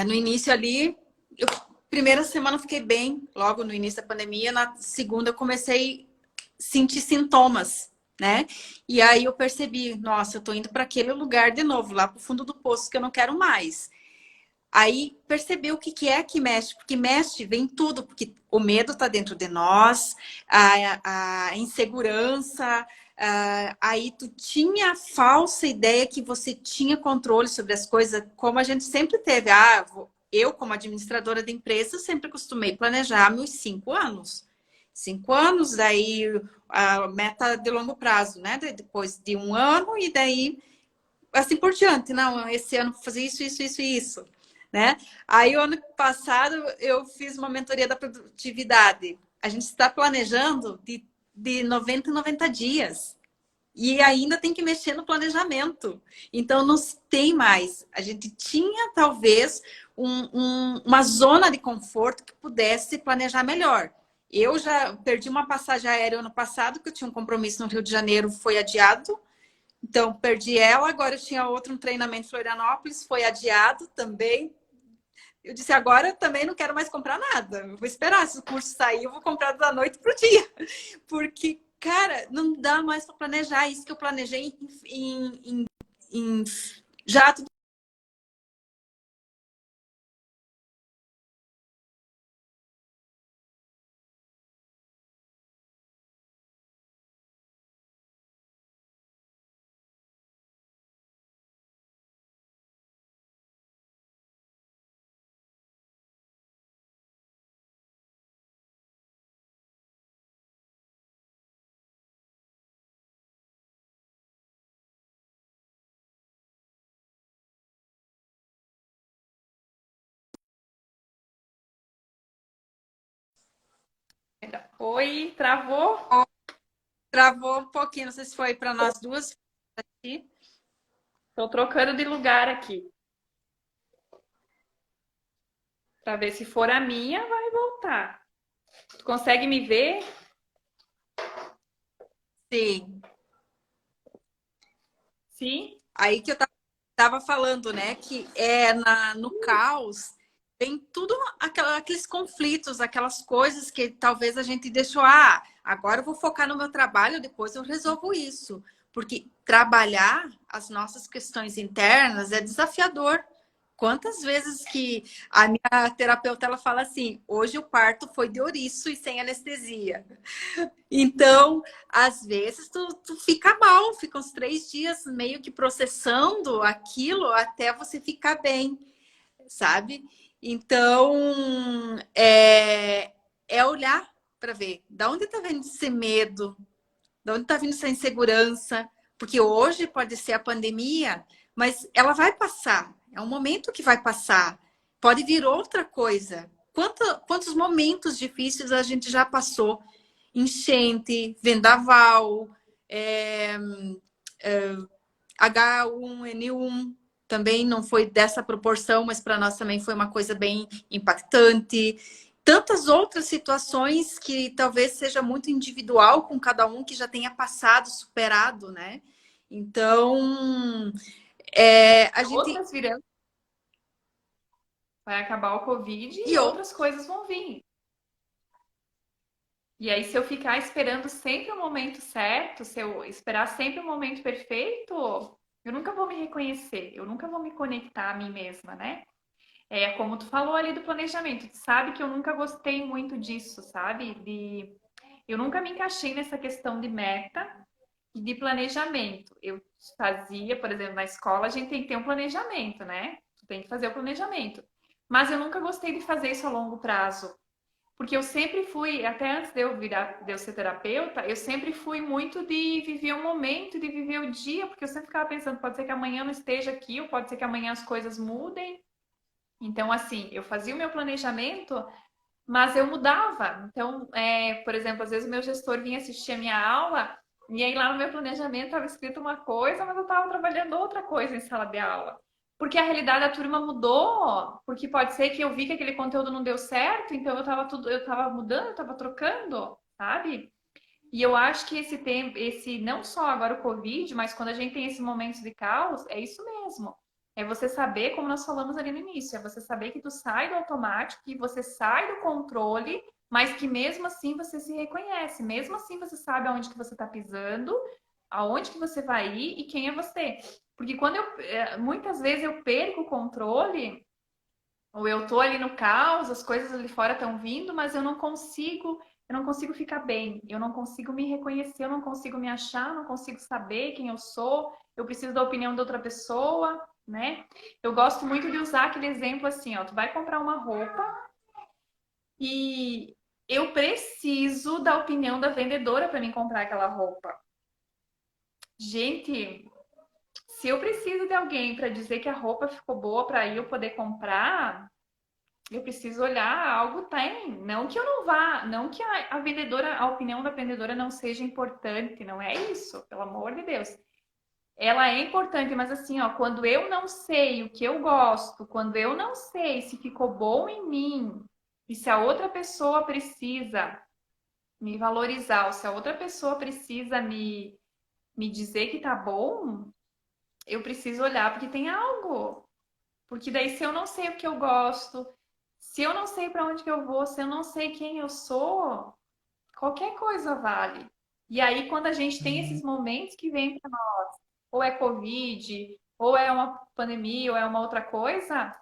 no início ali, primeira semana eu fiquei bem, logo no início da pandemia. Na segunda eu comecei a sentir sintomas, né? E aí eu percebi, nossa, eu tô indo para aquele lugar de novo, lá pro fundo do poço que eu não quero mais. Aí perceber o que que é que mexe, porque mexe, vem tudo, porque o medo tá dentro de nós, a insegurança, aí tu tinha a falsa ideia que você tinha controle sobre as coisas, como a gente sempre teve. eu, como administradora de empresa, sempre costumei planejar meus 5 anos. 5 anos, daí a meta de longo prazo, né? Depois de 1 ano, e daí assim por diante. Não, esse ano vou fazer isso, isso, isso e isso, né? Aí, o ano passado, eu fiz uma mentoria da produtividade. A gente está planejando de 90 em 90 dias. E ainda tem que mexer no planejamento. Então, não tem mais. A gente tinha, talvez, uma zona de conforto que pudesse planejar melhor. Eu já perdi uma passagem aérea ano passado, que eu tinha um compromisso no Rio de Janeiro, foi adiado. Então, perdi ela. Agora eu tinha outro um treinamento em Florianópolis, foi adiado também. Eu disse, agora eu também não quero mais comprar nada. Eu vou esperar, se o curso sair, eu vou comprar da noite pro dia. Porque, cara, não dá mais para planejar. Isso que eu planejei em já tudo. Oi, travou? Travou um pouquinho, não sei se foi para nós duas aqui. Estou trocando de lugar aqui. Para ver se for a minha, vai voltar. Tu consegue me ver? Sim. Sim? Aí que eu tava falando, né? Que no caos tem tudo aqueles conflitos, aquelas coisas que talvez a gente deixou. Ah, agora eu vou focar no meu trabalho, depois eu resolvo isso. Porque trabalhar as nossas questões internas é desafiador. Quantas vezes que a minha terapeuta ela fala assim: hoje o parto foi de ouriço e sem anestesia. Então, às vezes, tu fica mal, fica uns 3 dias meio que processando aquilo até você ficar bem, sabe? Então, é olhar para ver da onde está vindo esse medo, da onde está vindo essa insegurança, porque hoje pode ser a pandemia, mas ela vai passar, é um momento que vai passar, pode vir outra coisa. Quantos momentos difíceis a gente já passou? Enchente, vendaval, H1N1 também não foi dessa proporção, mas para nós também foi uma coisa bem impactante. Tantas outras situações que talvez seja muito individual com cada um que já tenha passado, superado, né? Então, a gente. Outras virando. Vai acabar o Covid E e eu, outras coisas vão vir. E aí, se eu ficar esperando sempre o momento certo, se eu esperar sempre o momento perfeito, eu nunca vou me reconhecer, eu nunca vou me conectar a mim mesma, né? É como tu falou ali do planejamento, tu sabe que eu nunca gostei muito disso, sabe? Eu nunca me encaixei nessa questão de meta e de planejamento. Eu fazia, por exemplo, na escola a gente tem que ter um planejamento, né? Tu tem que fazer o planejamento. Mas eu nunca gostei de fazer isso a longo prazo. Porque eu sempre fui, até antes de eu ser terapeuta, eu sempre fui muito de viver o momento, de viver o dia, porque eu sempre ficava pensando, pode ser que amanhã eu não esteja aqui, ou pode ser que amanhã as coisas mudem. Então, assim, eu fazia o meu planejamento, mas eu mudava. Então, por exemplo, às vezes o meu gestor vinha assistir a minha aula, e aí lá no meu planejamento estava escrito uma coisa, mas eu estava trabalhando outra coisa em sala de aula. Porque a realidade da turma mudou, porque pode ser que eu vi que aquele conteúdo não deu certo, então eu estava mudando, eu estava trocando, sabe? E eu acho que esse tempo, não só agora o Covid, mas quando a gente tem esses momentos de caos, é isso mesmo. É você saber, como nós falamos ali no início, é você saber que tu sai do automático, que você sai do controle, mas que mesmo assim você se reconhece, mesmo assim você sabe aonde que você está pisando, aonde que você vai ir e quem é você. Porque muitas vezes eu perco o controle, ou eu tô ali no caos, as coisas ali fora estão vindo, mas eu não consigo ficar bem, eu não consigo me reconhecer, eu não consigo me achar, eu não consigo saber quem eu sou, eu preciso da opinião de outra pessoa. né? Eu gosto muito de usar aquele exemplo assim, ó, tu vai comprar uma roupa e eu preciso da opinião da vendedora para mim comprar aquela roupa. Gente, se eu preciso de alguém para dizer que a roupa ficou boa para eu poder comprar, eu preciso olhar algo tem. Não que eu não vá, não que a vendedora, a opinião da vendedora não seja importante, não é isso, pelo amor de Deus. Ela é importante, mas assim, ó, quando eu não sei o que eu gosto, quando eu não sei se ficou bom em mim, e se a outra pessoa precisa me valorizar, ou se a outra pessoa precisa me dizer que tá bom, eu preciso olhar porque tem algo. Porque daí, se eu não sei o que eu gosto, se eu não sei para onde que eu vou, se eu não sei quem eu sou, qualquer coisa vale. E aí, quando a gente tem esses momentos que vem para nós, ou é Covid, ou é uma pandemia, ou é uma outra coisa,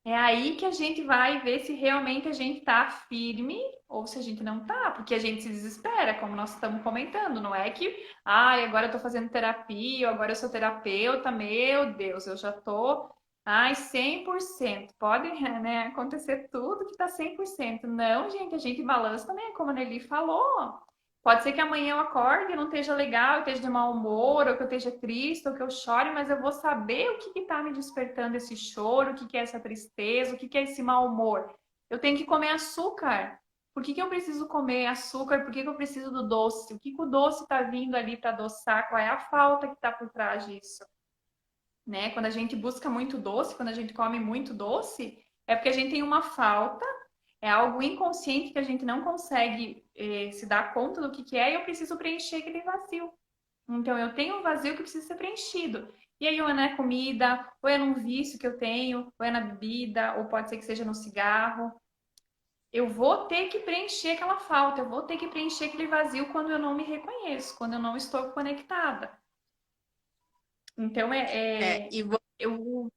é aí que a gente vai ver se realmente a gente tá firme ou se a gente não tá, porque a gente se desespera, como nós estamos comentando, não é que, ai, agora eu tô fazendo terapia, ou agora eu sou terapeuta, meu Deus, eu já tô, ai, 100%. Pode, né, acontecer tudo que tá 100%. Não, gente, a gente balança também, como a Nelly falou. Pode ser que amanhã eu acorde e não esteja legal, eu esteja de mau humor, ou que eu esteja triste, ou que eu chore, mas eu vou saber o que está me despertando esse choro, o que, que é essa tristeza, o que, que é esse mau humor. Eu tenho que comer açúcar. Por que, que eu preciso comer açúcar? Por que, que eu preciso do doce? O que, que o doce está vindo ali para adoçar? Qual é a falta que está por trás disso? Né? Quando a gente busca muito doce, quando a gente come muito doce, é porque a gente tem uma falta, é algo inconsciente que a gente não consegue se dar conta do que é e eu preciso preencher aquele vazio. Então, eu tenho um vazio que precisa ser preenchido. E aí, ou é na comida, ou é num vício que eu tenho, ou é na bebida, ou pode ser que seja no cigarro. Eu vou ter que preencher aquela falta, eu vou ter que preencher aquele vazio quando eu não me reconheço, quando eu não estou conectada. Então, É, e eu,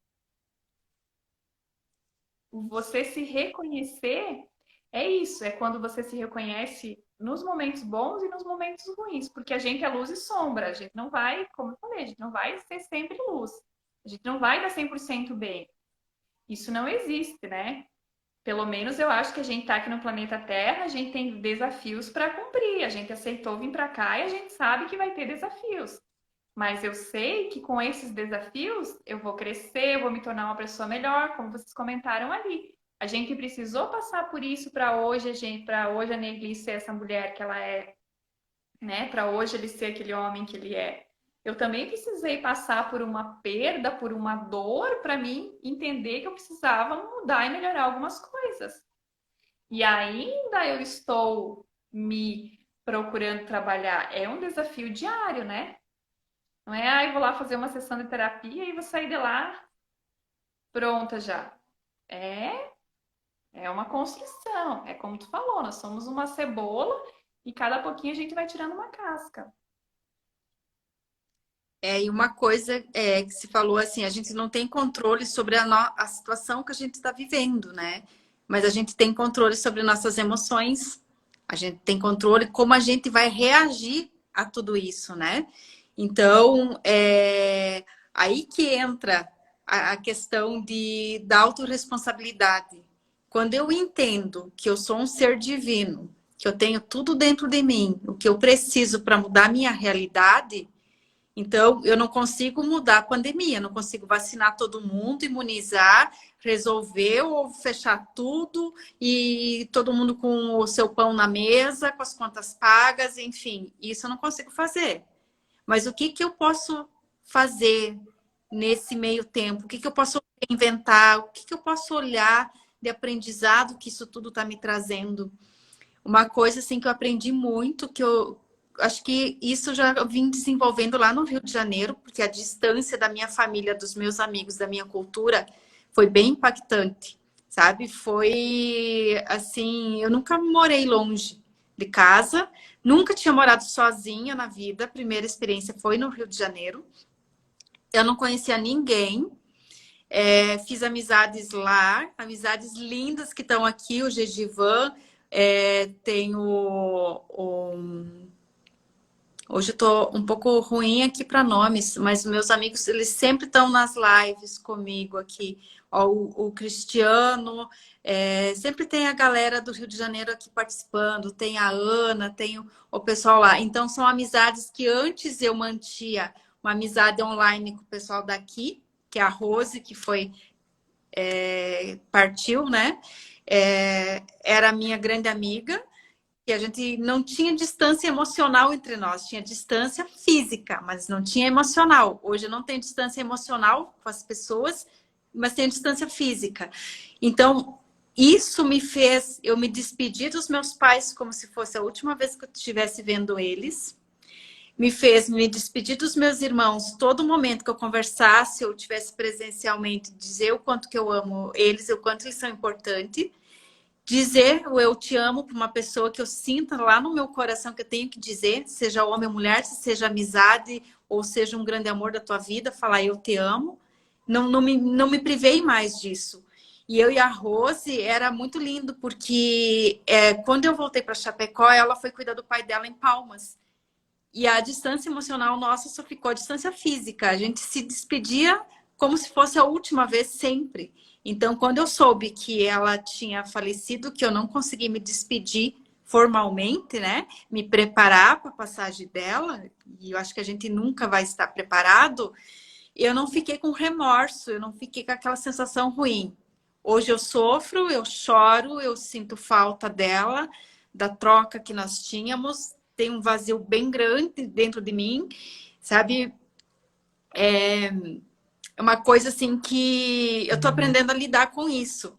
você se reconhecer é isso, é quando você se reconhece nos momentos bons e nos momentos ruins, porque a gente é luz e sombra, a gente não vai, como eu falei, a gente não vai ser sempre luz, a gente não vai dar 100% bem. Isso não existe, né? Pelo menos eu acho que a gente está aqui no planeta Terra, a gente tem desafios para cumprir, a gente aceitou vir para cá e a gente sabe que vai ter desafios. Mas eu sei que com esses desafios eu vou crescer, eu vou me tornar uma pessoa melhor, como vocês comentaram ali. A gente precisou passar por isso para hoje, para hoje a Negli ser essa mulher que ela é, né? Para hoje ele ser aquele homem que ele é. Eu também precisei passar por uma perda, por uma dor, para mim entender que eu precisava mudar e melhorar algumas coisas. E ainda eu estou me procurando trabalhar. É um desafio diário, né? Não é, ah, eu vou lá fazer uma sessão de terapia e vou sair de lá pronta já. É, é uma construção. É como tu falou, nós somos uma cebola e cada pouquinho a gente vai tirando uma casca. e uma coisa que se falou assim, a gente não tem controle sobre a situação que a gente está vivendo, né? Mas a gente tem controle sobre nossas emoções, a gente tem controle como a gente vai reagir a tudo isso, né? Então, é aí que entra a questão da autorresponsabilidade. Quando eu entendo que eu sou um ser divino, que eu tenho tudo dentro de mim, o que eu preciso para mudar a minha realidade, então, eu não consigo mudar a pandemia, não consigo vacinar todo mundo, imunizar, resolver ou fechar tudo e todo mundo com o seu pão na mesa, com as contas pagas, enfim, isso eu não consigo fazer. Mas o que que eu posso fazer nesse meio tempo? O que que eu posso inventar? O que que eu posso olhar de aprendizado que isso tudo está me trazendo? Uma coisa assim que eu aprendi muito, que eu acho que isso eu já vim desenvolvendo lá no Rio de Janeiro, porque a distância da minha família, dos meus amigos, da minha cultura foi bem impactante, sabe? Foi assim, eu nunca morei longe de casa, nunca tinha morado sozinha na vida. A primeira experiência foi no Rio de Janeiro. Eu não conhecia ninguém, fiz amizades lá, amizades lindas que estão aqui, o Gegivan, tem o Hoje eu tô um pouco ruim aqui para nomes, mas meus amigos, eles sempre estão nas lives comigo aqui. Ó, o Cristiano, sempre tem a galera do Rio de Janeiro aqui participando, tem a Ana, tem o pessoal lá. Então, são amizades que antes eu mantia uma amizade online com o pessoal daqui, que é a Rose, que foi, partiu, né? Era a minha grande amiga. Que a gente não tinha distância emocional entre nós, tinha distância física, mas não tinha emocional. Hoje eu não tenho distância emocional com as pessoas, mas tenho distância física. Então, isso me fez eu me despedir dos meus pais como se fosse a última vez que eu estivesse vendo eles. Me fez me despedir dos meus irmãos todo momento que eu conversasse, eu tivesse presencialmente, dizer o quanto que eu amo eles, o quanto eles são importantes. Dizer o eu te amo para uma pessoa que eu sinta lá no meu coração que eu tenho que dizer, seja homem ou mulher, seja amizade ou seja um grande amor da tua vida, falar eu te amo. Não me privei mais disso. E eu e a Rose era muito lindo, porque quando eu voltei para Chapecó, ela foi cuidar do pai dela em Palmas. E a distância emocional nossa só ficou a distância física. A gente se despedia como se fosse a última vez sempre. Então, quando eu soube que ela tinha falecido, que eu não consegui me despedir formalmente, né? Me preparar para a passagem dela, e eu acho que a gente nunca vai estar preparado, eu não fiquei com remorso, eu não fiquei com aquela sensação ruim. Hoje eu sofro, eu choro, eu sinto falta dela, da troca que nós tínhamos, tem um vazio bem grande dentro de mim, sabe? É uma coisa assim que eu tô aprendendo a lidar com isso.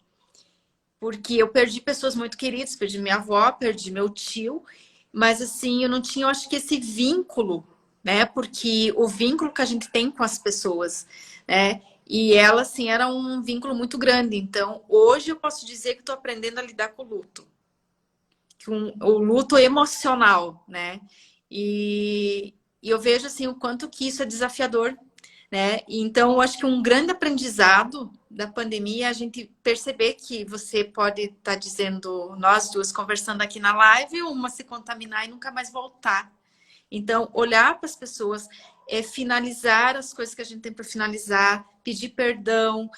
Porque eu perdi pessoas muito queridas, perdi minha avó, perdi meu tio, mas assim, eu não tinha, eu acho que esse vínculo, né? Porque o vínculo que a gente tem com as pessoas, né? E ela, assim, era um vínculo muito grande. Então, hoje eu posso dizer que estou aprendendo a lidar com o luto. O luto emocional, né? E eu vejo, assim, o quanto que isso é desafiador, né? Então, eu acho que um grande aprendizado da pandemia é a gente perceber que você pode estar dizendo, nós duas conversando aqui na live, uma se contaminar e nunca mais voltar. Então, olhar para as pessoas, finalizar as coisas que a gente tem para finalizar, pedir perdão,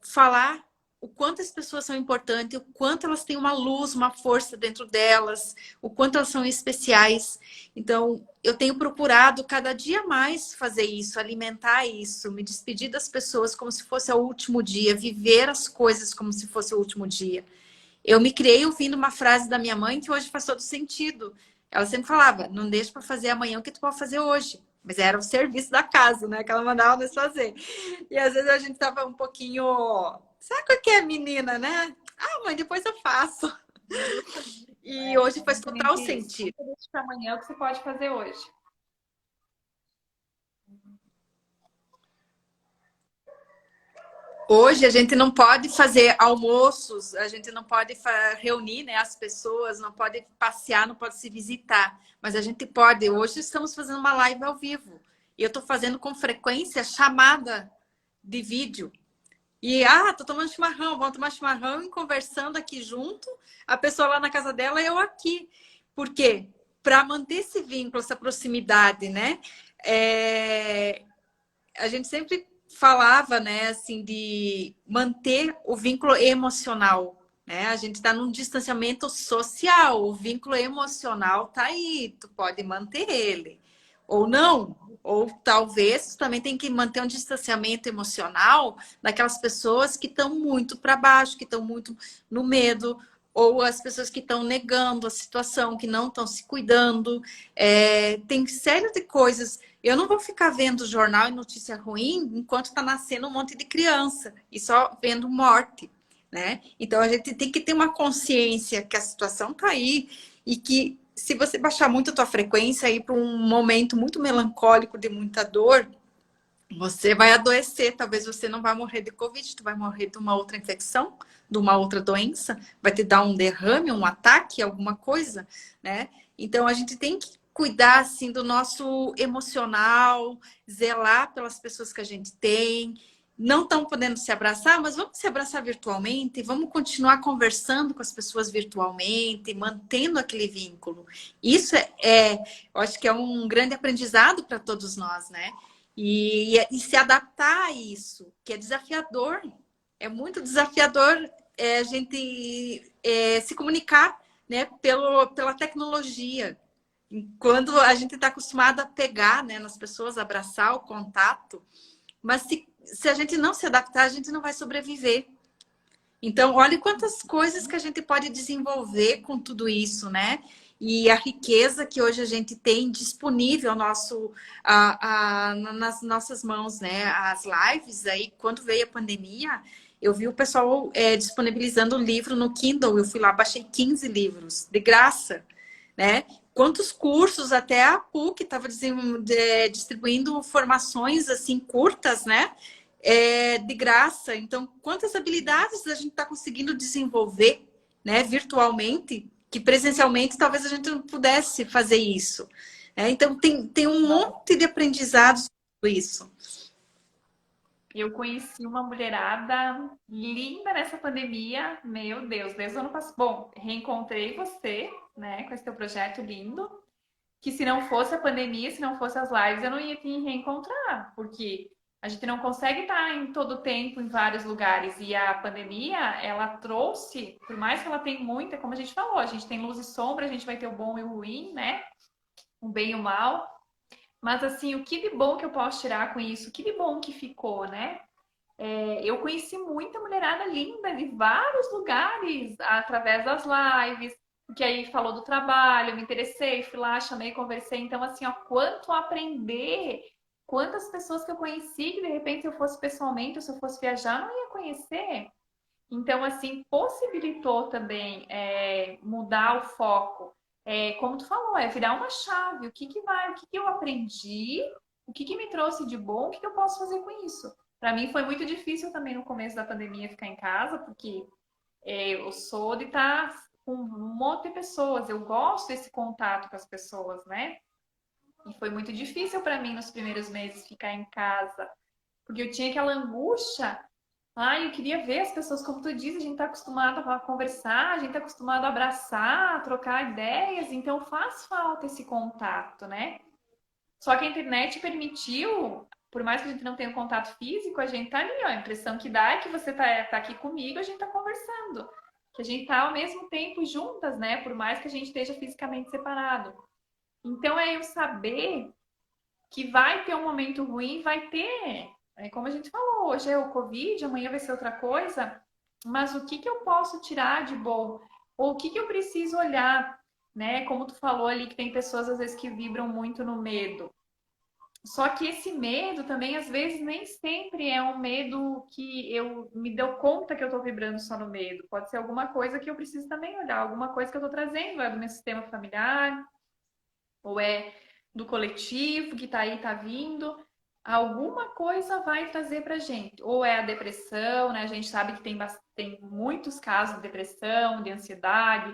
falar o quanto as pessoas são importantes, o quanto elas têm uma luz, uma força dentro delas, o quanto elas são especiais. Então, eu tenho procurado cada dia mais fazer isso, alimentar isso, me despedir das pessoas como se fosse o último dia, viver as coisas como se fosse o último dia. Eu me criei ouvindo uma frase da minha mãe que hoje faz todo sentido. Ela sempre falava, não deixa para fazer amanhã o que tu pode fazer hoje. Mas era o serviço da casa, né? Que ela mandava nós fazer. E às vezes a gente tava um pouquinho... Sabe o que é menina, né? Ah, mãe, depois eu faço. E hoje faz total sentido. Não deixa para amanhã o que você pode fazer hoje. Hoje a gente não pode fazer almoços, a gente não pode reunir, né, as pessoas, não pode passear, não pode se visitar, mas a gente pode. Hoje estamos fazendo uma live ao vivo e eu estou fazendo com frequência chamada de vídeo. E, tô tomando chimarrão, vamos tomar chimarrão e conversando aqui junto, a pessoa lá na casa dela e eu aqui. Por quê? Para manter esse vínculo, essa proximidade, né? A gente sempre falava, né, assim, de manter o vínculo emocional, né? A gente está num distanciamento social, o vínculo emocional tá aí, tu pode manter ele. Ou não, ou talvez tu também tem que manter um distanciamento emocional daquelas pessoas que estão muito para baixo, que estão muito no medo, ou as pessoas que estão negando a situação, que não estão se cuidando. Tem série de coisas. Eu não vou ficar vendo jornal e notícia ruim enquanto está nascendo um monte de criança e só vendo morte, né? Então a gente tem que ter uma consciência que a situação está aí e que se você baixar muito a tua frequência aí para um momento muito melancólico de muita dor, você vai adoecer. Talvez você não vai morrer de Covid, tu vai morrer de uma outra infecção, de uma outra doença, vai te dar um derrame, um ataque, alguma coisa, né? Então a gente tem que cuidar assim do nosso emocional, zelar pelas pessoas que a gente tem, não estão podendo se abraçar, mas vamos se abraçar virtualmente, vamos continuar conversando com as pessoas virtualmente, mantendo aquele vínculo. Isso eu acho que é um grande aprendizado para todos nós, né? E se adaptar a isso, que é desafiador, é muito desafiador a gente se comunicar, né, pela tecnologia. Quando a gente está acostumado a pegar, né, nas pessoas, abraçar o contato, mas se a gente não se adaptar, a gente não vai sobreviver. Então, olha quantas coisas que a gente pode desenvolver com tudo isso, né? E a riqueza que hoje a gente tem disponível nas nossas mãos, né? As lives aí, quando veio a pandemia, eu vi o pessoal disponibilizando o livro no Kindle. Eu fui lá, baixei 15 livros, de graça, né? Quantos cursos, até a PUC estava distribuindo formações assim curtas, né? De graça. Então, quantas habilidades a gente está conseguindo desenvolver, né, virtualmente, que presencialmente talvez a gente não pudesse fazer isso. Então, tem um monte de aprendizados sobre isso. Eu conheci uma mulherada linda nessa pandemia, meu Deus, desde o ano passado. Bom, reencontrei você, né, com esse teu projeto lindo, que se não fosse a pandemia, se não fosse as lives, eu não ia te reencontrar, porque a gente não consegue estar em todo tempo em vários lugares. E a pandemia, ela trouxe, por mais que ela tenha muita, como a gente falou, a gente tem luz e sombra, a gente vai ter o bom e o ruim, né? O bem e o mal. Mas assim, o que de bom que eu posso tirar com isso? O que de bom que ficou, né? Eu conheci muita mulherada linda de vários lugares através das lives, que aí falou do trabalho, eu me interessei, fui lá, chamei, conversei. Então, assim, ó, quanto aprender, quantas pessoas que eu conheci que de repente se eu fosse pessoalmente, ou se eu fosse viajar, não ia conhecer. Então, assim, possibilitou também mudar o foco. Como tu falou, virar uma chave. O que que eu aprendi, o que que me trouxe de bom, o que que eu posso fazer com isso? Para mim foi muito difícil também no começo da pandemia ficar em casa, porque eu sou de estar com um monte de pessoas, eu gosto desse contato com as pessoas, né? E foi muito difícil para mim nos primeiros meses ficar em casa, porque eu tinha aquela angústia. Eu queria ver as pessoas, como tu diz, a gente está acostumado a conversar, a gente está acostumado a abraçar, a trocar ideias, então faz falta esse contato, né? Só que a internet permitiu, por mais que a gente não tenha um contato físico, a gente tá ali, ó. A impressão que dá é que você tá aqui comigo, a gente tá conversando. Que a gente tá ao mesmo tempo juntas, né? Por mais que a gente esteja fisicamente separado. Então é eu saber que vai ter um momento ruim, vai ter. Como a gente falou, hoje é o Covid, amanhã vai ser outra coisa. Mas o que que eu posso tirar de bom? Ou o que que eu preciso olhar? Né? Como tu falou ali, que tem pessoas às vezes que vibram muito no medo. Só que esse medo também, às vezes, nem sempre é um medo que eu me dou conta que eu estou vibrando só no medo. Pode ser alguma coisa que eu preciso também olhar, alguma coisa que eu estou trazendo, é do meu sistema familiar, ou é do coletivo que está aí, está vindo. Alguma coisa vai trazer pra gente. Ou é a depressão, né? A gente sabe que tem muitos casos de depressão, de ansiedade,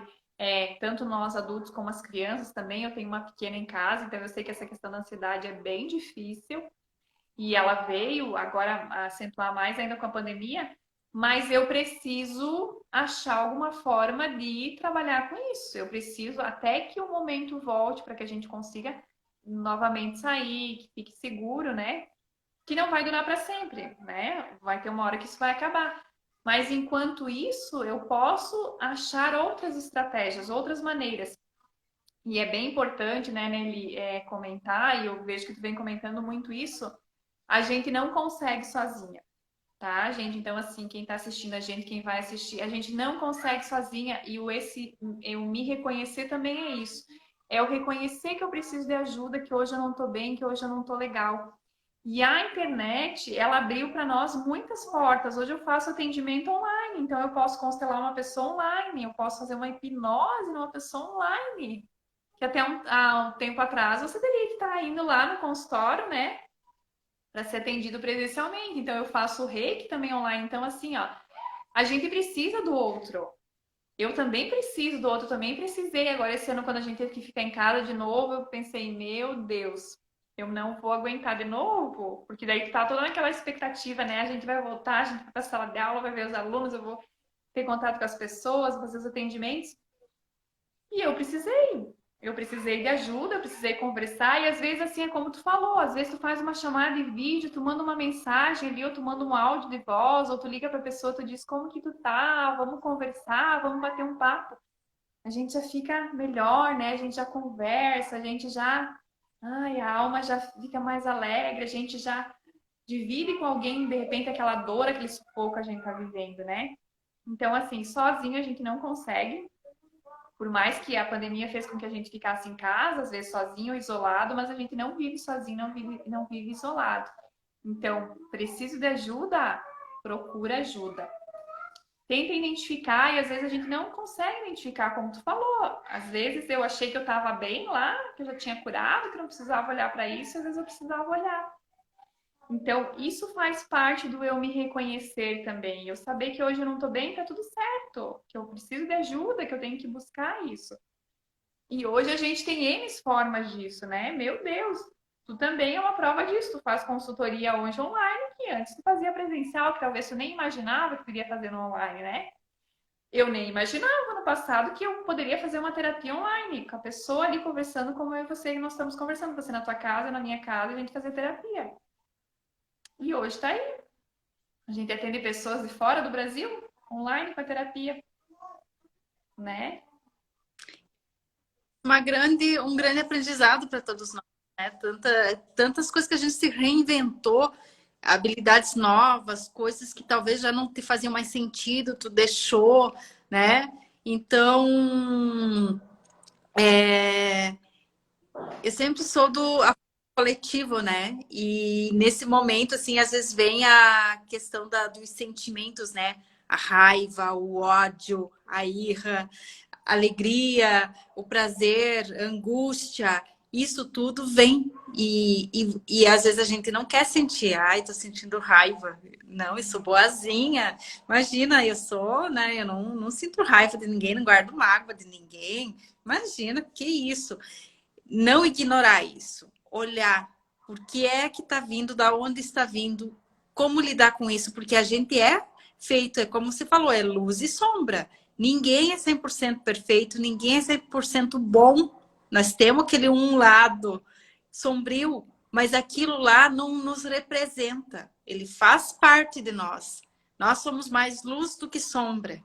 tanto nós adultos como as crianças também. Eu tenho uma pequena em casa, então eu sei que essa questão da ansiedade é bem difícil. E ela veio agora a acentuar mais ainda com a pandemia, mas eu preciso achar alguma forma de trabalhar com isso. Eu preciso até que o momento volte para que a gente consiga novamente sair, que fique seguro, né? Que não vai durar para sempre, né? Vai ter uma hora que isso vai acabar. Mas enquanto isso, eu posso achar outras estratégias, outras maneiras. E é bem importante, né, Nelly, comentar, e eu vejo que tu vem comentando muito isso, a gente não consegue sozinha, tá, gente? Então, assim, quem tá assistindo a gente, quem vai assistir, a gente não consegue sozinha, e eu me reconhecer também é isso. É eu reconhecer que eu preciso de ajuda, que hoje eu não tô bem, que hoje eu não tô legal. E a internet, ela abriu para nós muitas portas. Hoje eu faço atendimento online, então eu posso constelar uma pessoa online, eu posso fazer uma hipnose numa pessoa online. Que até há um tempo atrás você teria que estar indo lá no consultório, né? Para ser atendido presencialmente. Então eu faço o reiki também online. Então, assim, ó, a gente precisa do outro. Eu também preciso do outro, eu também precisei. Agora, esse ano, quando a gente teve que ficar em casa de novo, eu pensei, meu Deus, eu não vou aguentar de novo, porque daí tá toda aquela expectativa, né? A gente vai voltar, a gente vai pra sala de aula, vai ver os alunos, eu vou ter contato com as pessoas, fazer os atendimentos. E eu precisei de ajuda, eu precisei conversar, e às vezes, assim, é como tu falou, às vezes tu faz uma chamada de vídeo, tu manda uma mensagem ali, ou tu manda um áudio de voz, ou tu liga pra pessoa, tu diz como que tu tá, vamos conversar, vamos bater um papo. A gente já fica melhor, né? A gente já conversa, a gente já, ai, a alma já fica mais alegre, a gente já divide com alguém, de repente, aquela dor, aquele sufoco que a gente tá vivendo, né? Então, assim, sozinho a gente não consegue, por mais que a pandemia fez com que a gente ficasse em casa, às vezes sozinho ou isolado, mas a gente não vive sozinho, não vive isolado. Então, preciso de ajuda? Procura ajuda. Tenta identificar e às vezes a gente não consegue identificar, como tu falou. Às vezes eu achei que eu estava bem lá, que eu já tinha curado, que não precisava olhar para isso, às vezes eu precisava olhar. Então, isso faz parte do eu me reconhecer também. Eu saber que hoje eu não estou bem, tá tudo certo, que eu preciso de ajuda, que eu tenho que buscar isso. E hoje a gente tem N formas disso, né? Meu Deus, tu também é uma prova disso. Tu faz consultoria hoje online, que antes tu fazia presencial, que talvez tu nem imaginava que poderia fazer no online, né? Eu nem imaginava no passado que eu poderia fazer uma terapia online, com a pessoa ali conversando como eu e você, e nós estamos conversando, você na tua casa, na minha casa, e a gente fazer terapia. E hoje tá aí. A gente atende pessoas de fora do Brasil, online com a terapia, né? Um grande aprendizado para todos nós, né? Tantas coisas que a gente se reinventou, habilidades novas, coisas que talvez já não te faziam mais sentido, tu deixou, né? Então, eu sempre sou do coletivo, né? E nesse momento, assim, às vezes vem a questão dos sentimentos, né? A raiva, o ódio, a ira, a alegria, o prazer, a angústia, isso tudo vem. E às vezes a gente não quer sentir, ai, tô sentindo raiva. Não, eu sou boazinha. Imagina, eu sou, né? Eu não sinto raiva de ninguém, não guardo mágoa de ninguém. Imagina, que isso? Não ignorar isso, olhar por que é que está vindo, da onde está vindo, como lidar com isso, porque a gente é feito, é como você falou, é luz e sombra. Ninguém é 100% perfeito, ninguém é 100% bom. Nós temos aquele um lado sombrio, mas aquilo lá não nos representa. Ele faz parte de nós. Nós somos mais luz do que sombra.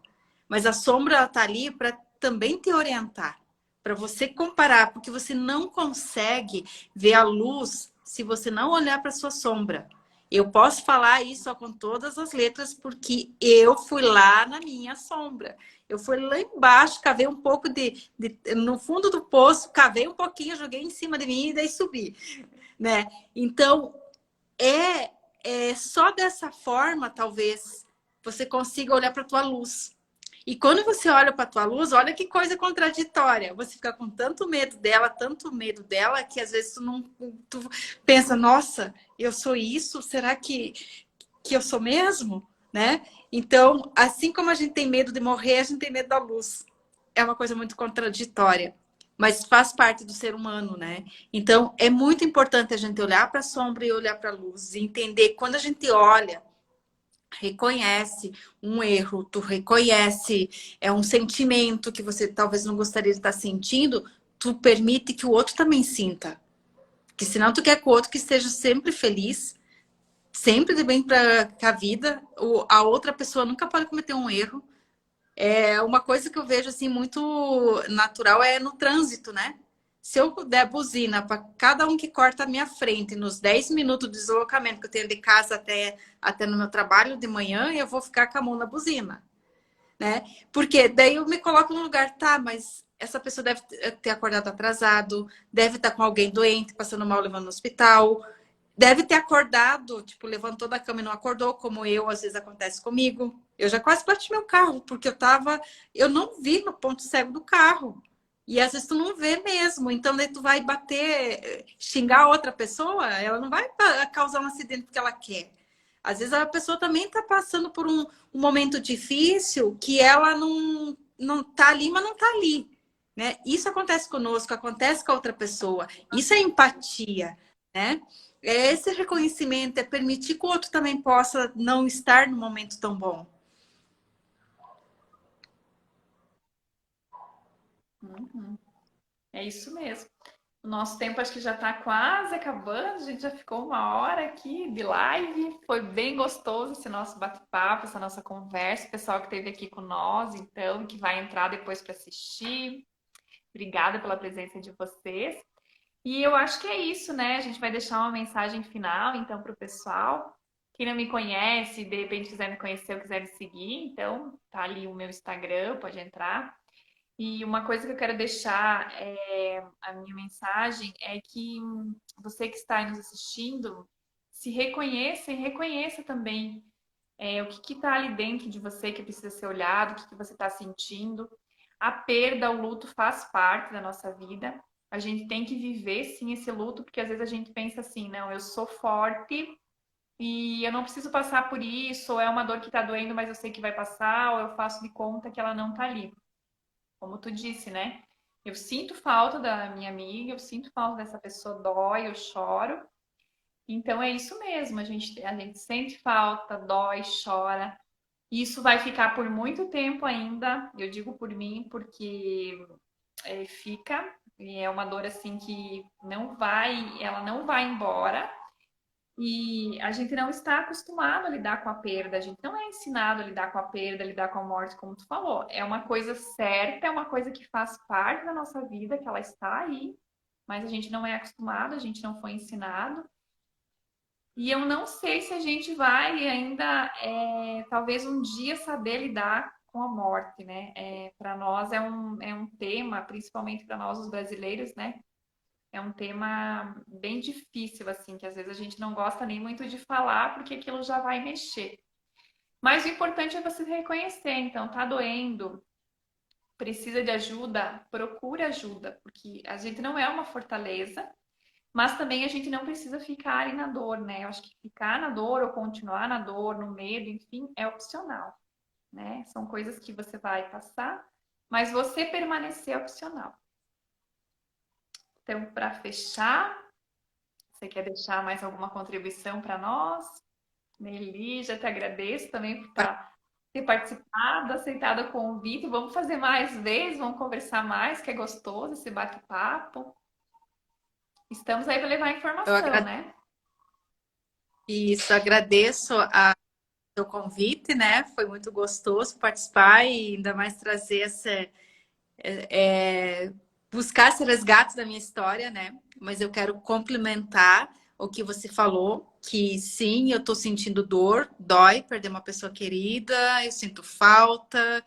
Mas a sombra está ali para também te orientar, para você comparar, porque você não consegue ver a luz se você não olhar para sua sombra. Eu posso falar isso com todas as letras porque eu fui lá na minha sombra. Eu fui lá embaixo, cavei um pouco no fundo do poço, cavei um pouquinho, joguei em cima de mim e daí subi, né? Então, é só dessa forma, talvez, você consiga olhar para a tua luz. E quando você olha para a tua luz, olha que coisa contraditória. Você fica com tanto medo dela, que às vezes tu pensa, nossa, eu sou isso? Será que eu sou mesmo? Né? Então, assim como a gente tem medo de morrer, a gente tem medo da luz. É uma coisa muito contraditória, mas faz parte do ser humano, né? Então, é muito importante a gente olhar para a sombra e olhar para a luz e entender quando a gente olha, reconhece um erro, tu reconhece um sentimento que você talvez não gostaria de estar sentindo, tu permite que o outro também sinta. Porque senão tu quer que o outro que esteja sempre feliz, sempre de bem para a vida, a outra pessoa nunca pode cometer um erro. É uma coisa que eu vejo assim muito natural é no trânsito, né? Se eu der buzina para cada um que corta a minha frente nos 10 minutos de deslocamento que eu tenho de casa até no meu trabalho de manhã, eu vou ficar com a mão na buzina, né? Porque daí eu me coloco no lugar, tá, mas essa pessoa deve ter acordado atrasado, deve estar com alguém doente, passando mal, levando no hospital, deve ter acordado, tipo, levantou da cama e não acordou, como eu, às vezes acontece comigo. Eu já quase bati meu carro, porque eu não vi no ponto cego do carro. E às vezes tu não vê mesmo. Então, daí tu vai bater, xingar outra pessoa, ela não vai causar um acidente porque ela quer. Às vezes a pessoa também está passando por um momento difícil que ela não tá ali, mas não tá ali. Né? Isso acontece conosco, acontece com a outra pessoa. Isso é empatia. né? É esse reconhecimento, é permitir que o outro também possa não estar no momento tão bom. Uhum. É isso mesmo. O nosso tempo acho que já está quase acabando, a gente já ficou 1 hora aqui de live. Foi bem gostoso esse nosso bate-papo, essa nossa conversa. O pessoal que esteve aqui com nós, então, que vai entrar depois para assistir. Obrigada pela presença de vocês. E eu acho que é isso, né? A gente vai deixar uma mensagem final, então, para o pessoal. Quem não me conhece, de repente quiser me conhecer ou quiser me seguir, então, tá ali o meu Instagram, pode entrar. E uma coisa que eu quero deixar, a minha mensagem, é que você que está aí nos assistindo, se reconheça e reconheça também o que está ali dentro de você que precisa ser olhado, o que você está sentindo. A perda, o luto faz parte da nossa vida. A gente tem que viver sim esse luto, porque às vezes a gente pensa assim, não, eu sou forte e eu não preciso passar por isso, ou é uma dor que está doendo, mas eu sei que vai passar, ou eu faço de conta que ela não está ali. Como tu disse, né? Eu sinto falta da minha amiga, eu sinto falta dessa pessoa, dói, eu choro. Então é isso mesmo, a gente sente falta, dói, chora. Isso vai ficar por muito tempo ainda, eu digo por mim, porque fica, e é uma dor assim que ela não vai embora. E a gente não está acostumado a lidar com a perda, a gente não é ensinado a lidar com a perda, a lidar com a morte, como tu falou. É uma coisa certa, é uma coisa que faz parte da nossa vida, que ela está aí, mas a gente não é acostumado, a gente não foi ensinado. E eu não sei se a gente vai ainda, talvez um dia, saber lidar com a morte, né? Para nós é um tema, principalmente para nós, os brasileiros, né? É um tema bem difícil, assim, que às vezes a gente não gosta nem muito de falar, porque aquilo já vai mexer. Mas o importante é você reconhecer, então, tá doendo, precisa de ajuda, procura ajuda, porque a gente não é uma fortaleza, mas também a gente não precisa ficar ali na dor, né? Eu acho que ficar na dor ou continuar na dor, no medo, enfim, é opcional, né? São coisas que você vai passar, mas você permanecer é opcional. Então, para fechar, você quer deixar mais alguma contribuição para nós? Nelly, já te agradeço também por ter participado, aceitado o convite. Vamos fazer mais vezes, vamos conversar mais, que é gostoso esse bate-papo. Estamos aí para levar Eu informação, agradeço né? isso, agradeço o convite, né? Foi muito gostoso participar e ainda mais trazer buscar esse resgate da minha história, né? Mas eu quero complementar o que você falou, que sim, eu tô sentindo dor, dói perder uma pessoa querida, eu sinto falta,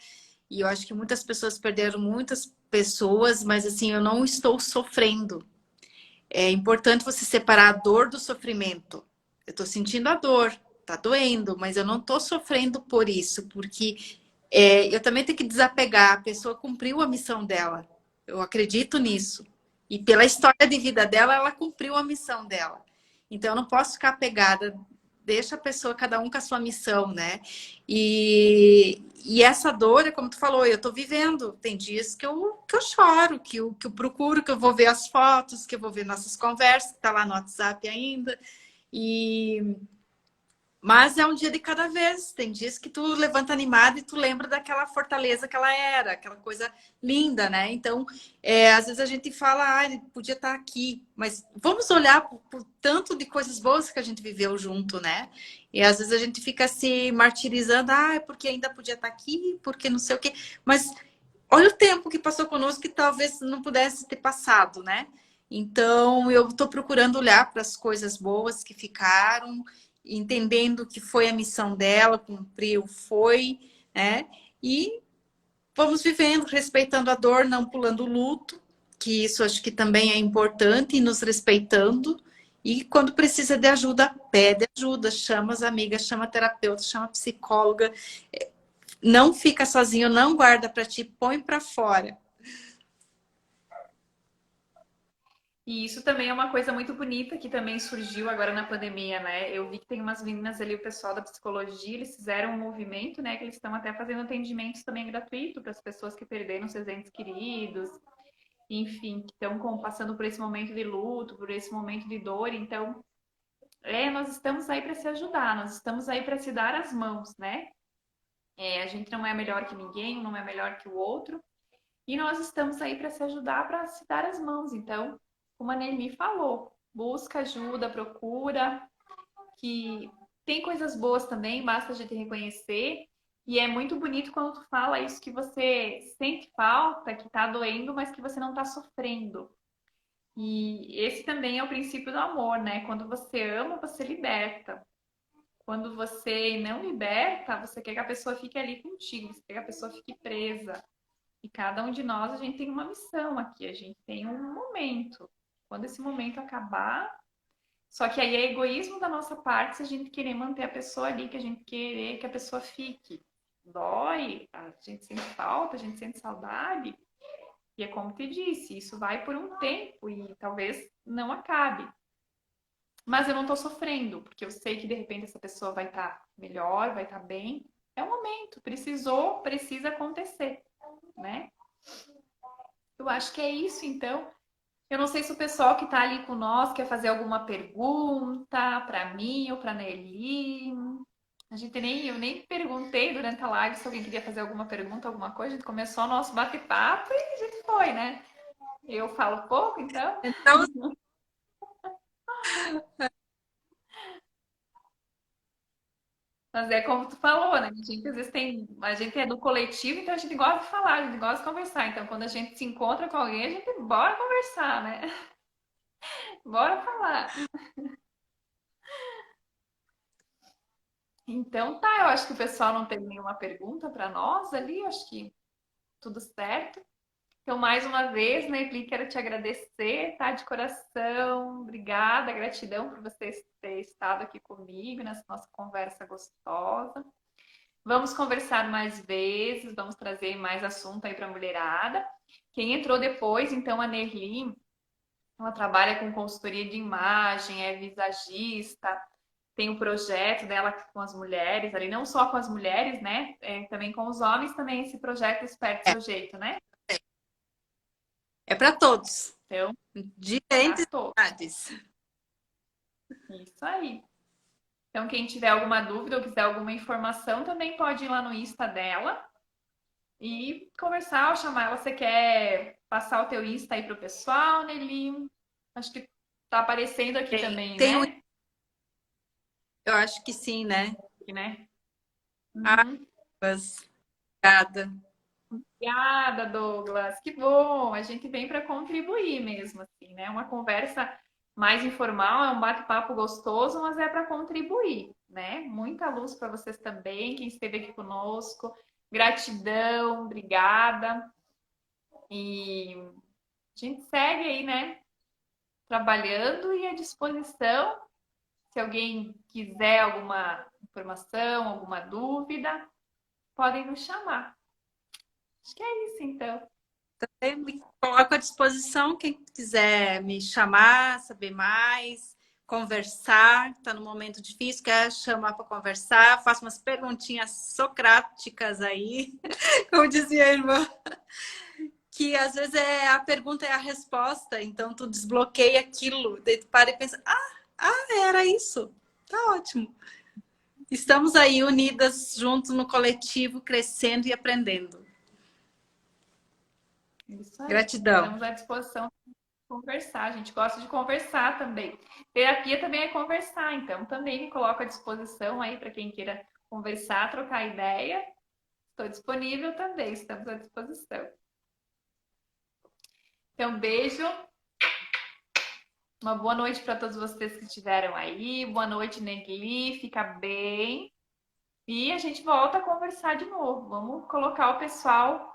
e eu acho que muitas pessoas perderam muitas pessoas, mas assim, eu não estou sofrendo. É importante você separar a dor do sofrimento. Eu tô sentindo a dor, tá doendo, mas eu não tô sofrendo por isso, porque eu também tenho que desapegar. A pessoa cumpriu a missão dela. Eu acredito nisso. E pela história de vida dela, ela cumpriu a missão dela. Então, eu não posso ficar apegada. Deixa a pessoa, cada um com a sua missão, né? E essa dor, é como tu falou, eu tô vivendo. Tem dias que eu choro, que eu procuro, que eu vou ver as fotos, que eu vou ver nossas conversas, que tá lá no WhatsApp ainda. E mas é um dia de cada vez. Tem dias que tu levanta animado e tu lembra daquela fortaleza que ela era, aquela coisa linda, né? Então, às vezes a gente fala, ah, ele podia estar aqui, mas vamos olhar por tanto de coisas boas que a gente viveu junto, né? E às vezes a gente fica se martirizando, ah, é porque ainda podia estar aqui, porque não sei o quê. Mas olha o tempo que passou conosco que talvez não pudesse ter passado, né? Então, eu estou procurando olhar para as coisas boas que ficaram, entendendo que foi a missão dela, cumpriu, foi, né? E vamos vivendo, respeitando a dor, não pulando o luto, que isso acho que também é importante, e nos respeitando. E quando precisa de ajuda, pede ajuda, chama as amigas, chama a terapeuta, chama a psicóloga. Não fica sozinho, não guarda para ti, põe para fora. E isso também é uma coisa muito bonita que também surgiu agora na pandemia, né? Eu vi que tem umas meninas ali, o pessoal da psicologia, eles fizeram um movimento, né? Que eles estão até fazendo atendimentos também gratuito para as pessoas que perderam seus entes queridos. enfim, que estão passando por esse momento de luto, por esse momento de dor. Então, nós estamos aí para se ajudar, nós estamos aí para se dar as mãos, né? A gente não é melhor que ninguém, um não é melhor que o outro. E nós estamos aí para se ajudar, para se dar as mãos. Então, como a Nelly falou, busca ajuda, procura, que tem coisas boas também, basta a gente reconhecer. E é muito bonito quando tu fala isso que você sente falta, que tá doendo, mas que você não tá sofrendo. E esse também é o princípio do amor, né? Quando você ama, você liberta. Quando você não liberta, você quer que a pessoa fique ali contigo, você quer que a pessoa fique presa. E cada um de nós, a gente tem uma missão aqui, a gente tem um momento. Quando esse momento acabar, só que aí é egoísmo da nossa parte se a gente querer manter a pessoa ali, que a gente querer que a pessoa fique. Dói, a gente sente falta, a gente sente saudade. E é como te disse, isso vai por um tempo e talvez não acabe. Mas eu não tô sofrendo, porque eu sei que de repente essa pessoa vai estar melhor, vai estar bem. É o momento, precisou, precisa acontecer, né? Eu acho que é isso, então. Eu não sei se o pessoal que está ali com nós quer fazer alguma pergunta para mim ou para Nelly. Eu nem perguntei durante a live se alguém queria fazer alguma pergunta, alguma coisa. A gente começou o nosso bate-papo e a gente foi, né? Eu falo pouco, então. Então, Mas é como tu falou, né? A gente às vezes a gente é do coletivo, então a gente gosta de falar, a gente gosta de conversar. Então, quando a gente se encontra com alguém, a gente bora conversar, né? Bora falar. Então tá, eu acho que o pessoal não tem nenhuma pergunta para nós ali, eu acho que tudo certo. Então, mais uma vez, né, Pli, quero te agradecer, tá? De coração, obrigada, gratidão por você ter estado aqui comigo nessa nossa conversa gostosa. Vamos conversar mais vezes, vamos trazer mais assunto aí para a mulherada. Quem entrou depois, então, a Nerli, ela trabalha com consultoria de imagem, é visagista, tem o projeto dela com as mulheres, ali não só com as mulheres, né? Também com os homens, também esse projeto Esperte Seu Jeito, né? é para todos, Então, diferentes para todos. idades. Isso aí. Então, quem tiver alguma dúvida ou quiser alguma informação, também pode ir lá no Insta dela e conversar ou chamar ela. Você quer passar o teu Insta aí pro pessoal, Nelly? Acho que tá aparecendo aqui também, Tem o, né? eu acho que sim, né? Aqui, né? Ah, Uhum. obrigada. Obrigada, Douglas. Que bom. A gente vem para contribuir mesmo, assim, né? Uma conversa mais informal, é um bate-papo gostoso, mas é para contribuir, né? Muita luz para vocês também, quem esteve aqui conosco. Gratidão, obrigada. E a gente segue aí, né? Trabalhando e à disposição. Se alguém quiser alguma informação, alguma dúvida, podem nos chamar. Acho que é isso, então. Eu me coloco à disposição, quem quiser me chamar, saber mais, conversar, está no momento difícil, quer chamar para conversar, faço umas perguntinhas socráticas aí, como dizia a irmã, que às vezes a pergunta é a resposta, então tu desbloqueia aquilo, daí tu para e pensa, era isso, tá ótimo. Estamos aí unidas juntos no coletivo, crescendo e aprendendo. Isso aí. Gratidão. Estamos à disposição de conversar. A gente gosta de conversar também. Terapia também é conversar, então também me coloco à disposição aí para quem queira conversar, trocar ideia. Estou disponível também, estamos à disposição. Então, beijo. Uma boa noite para todos vocês que estiveram aí. Boa noite, Negli. Fica bem. E a gente volta a conversar de novo. Vamos colocar o pessoal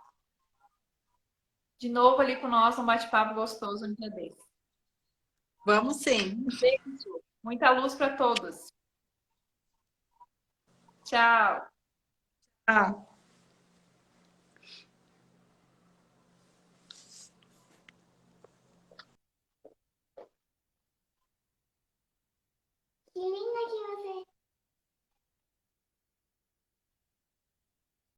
de novo ali com nós, um bate-papo gostoso um dia desse. Vamos sim. Beijo. Muita luz para todos. Tchau. Ah. Que linda que você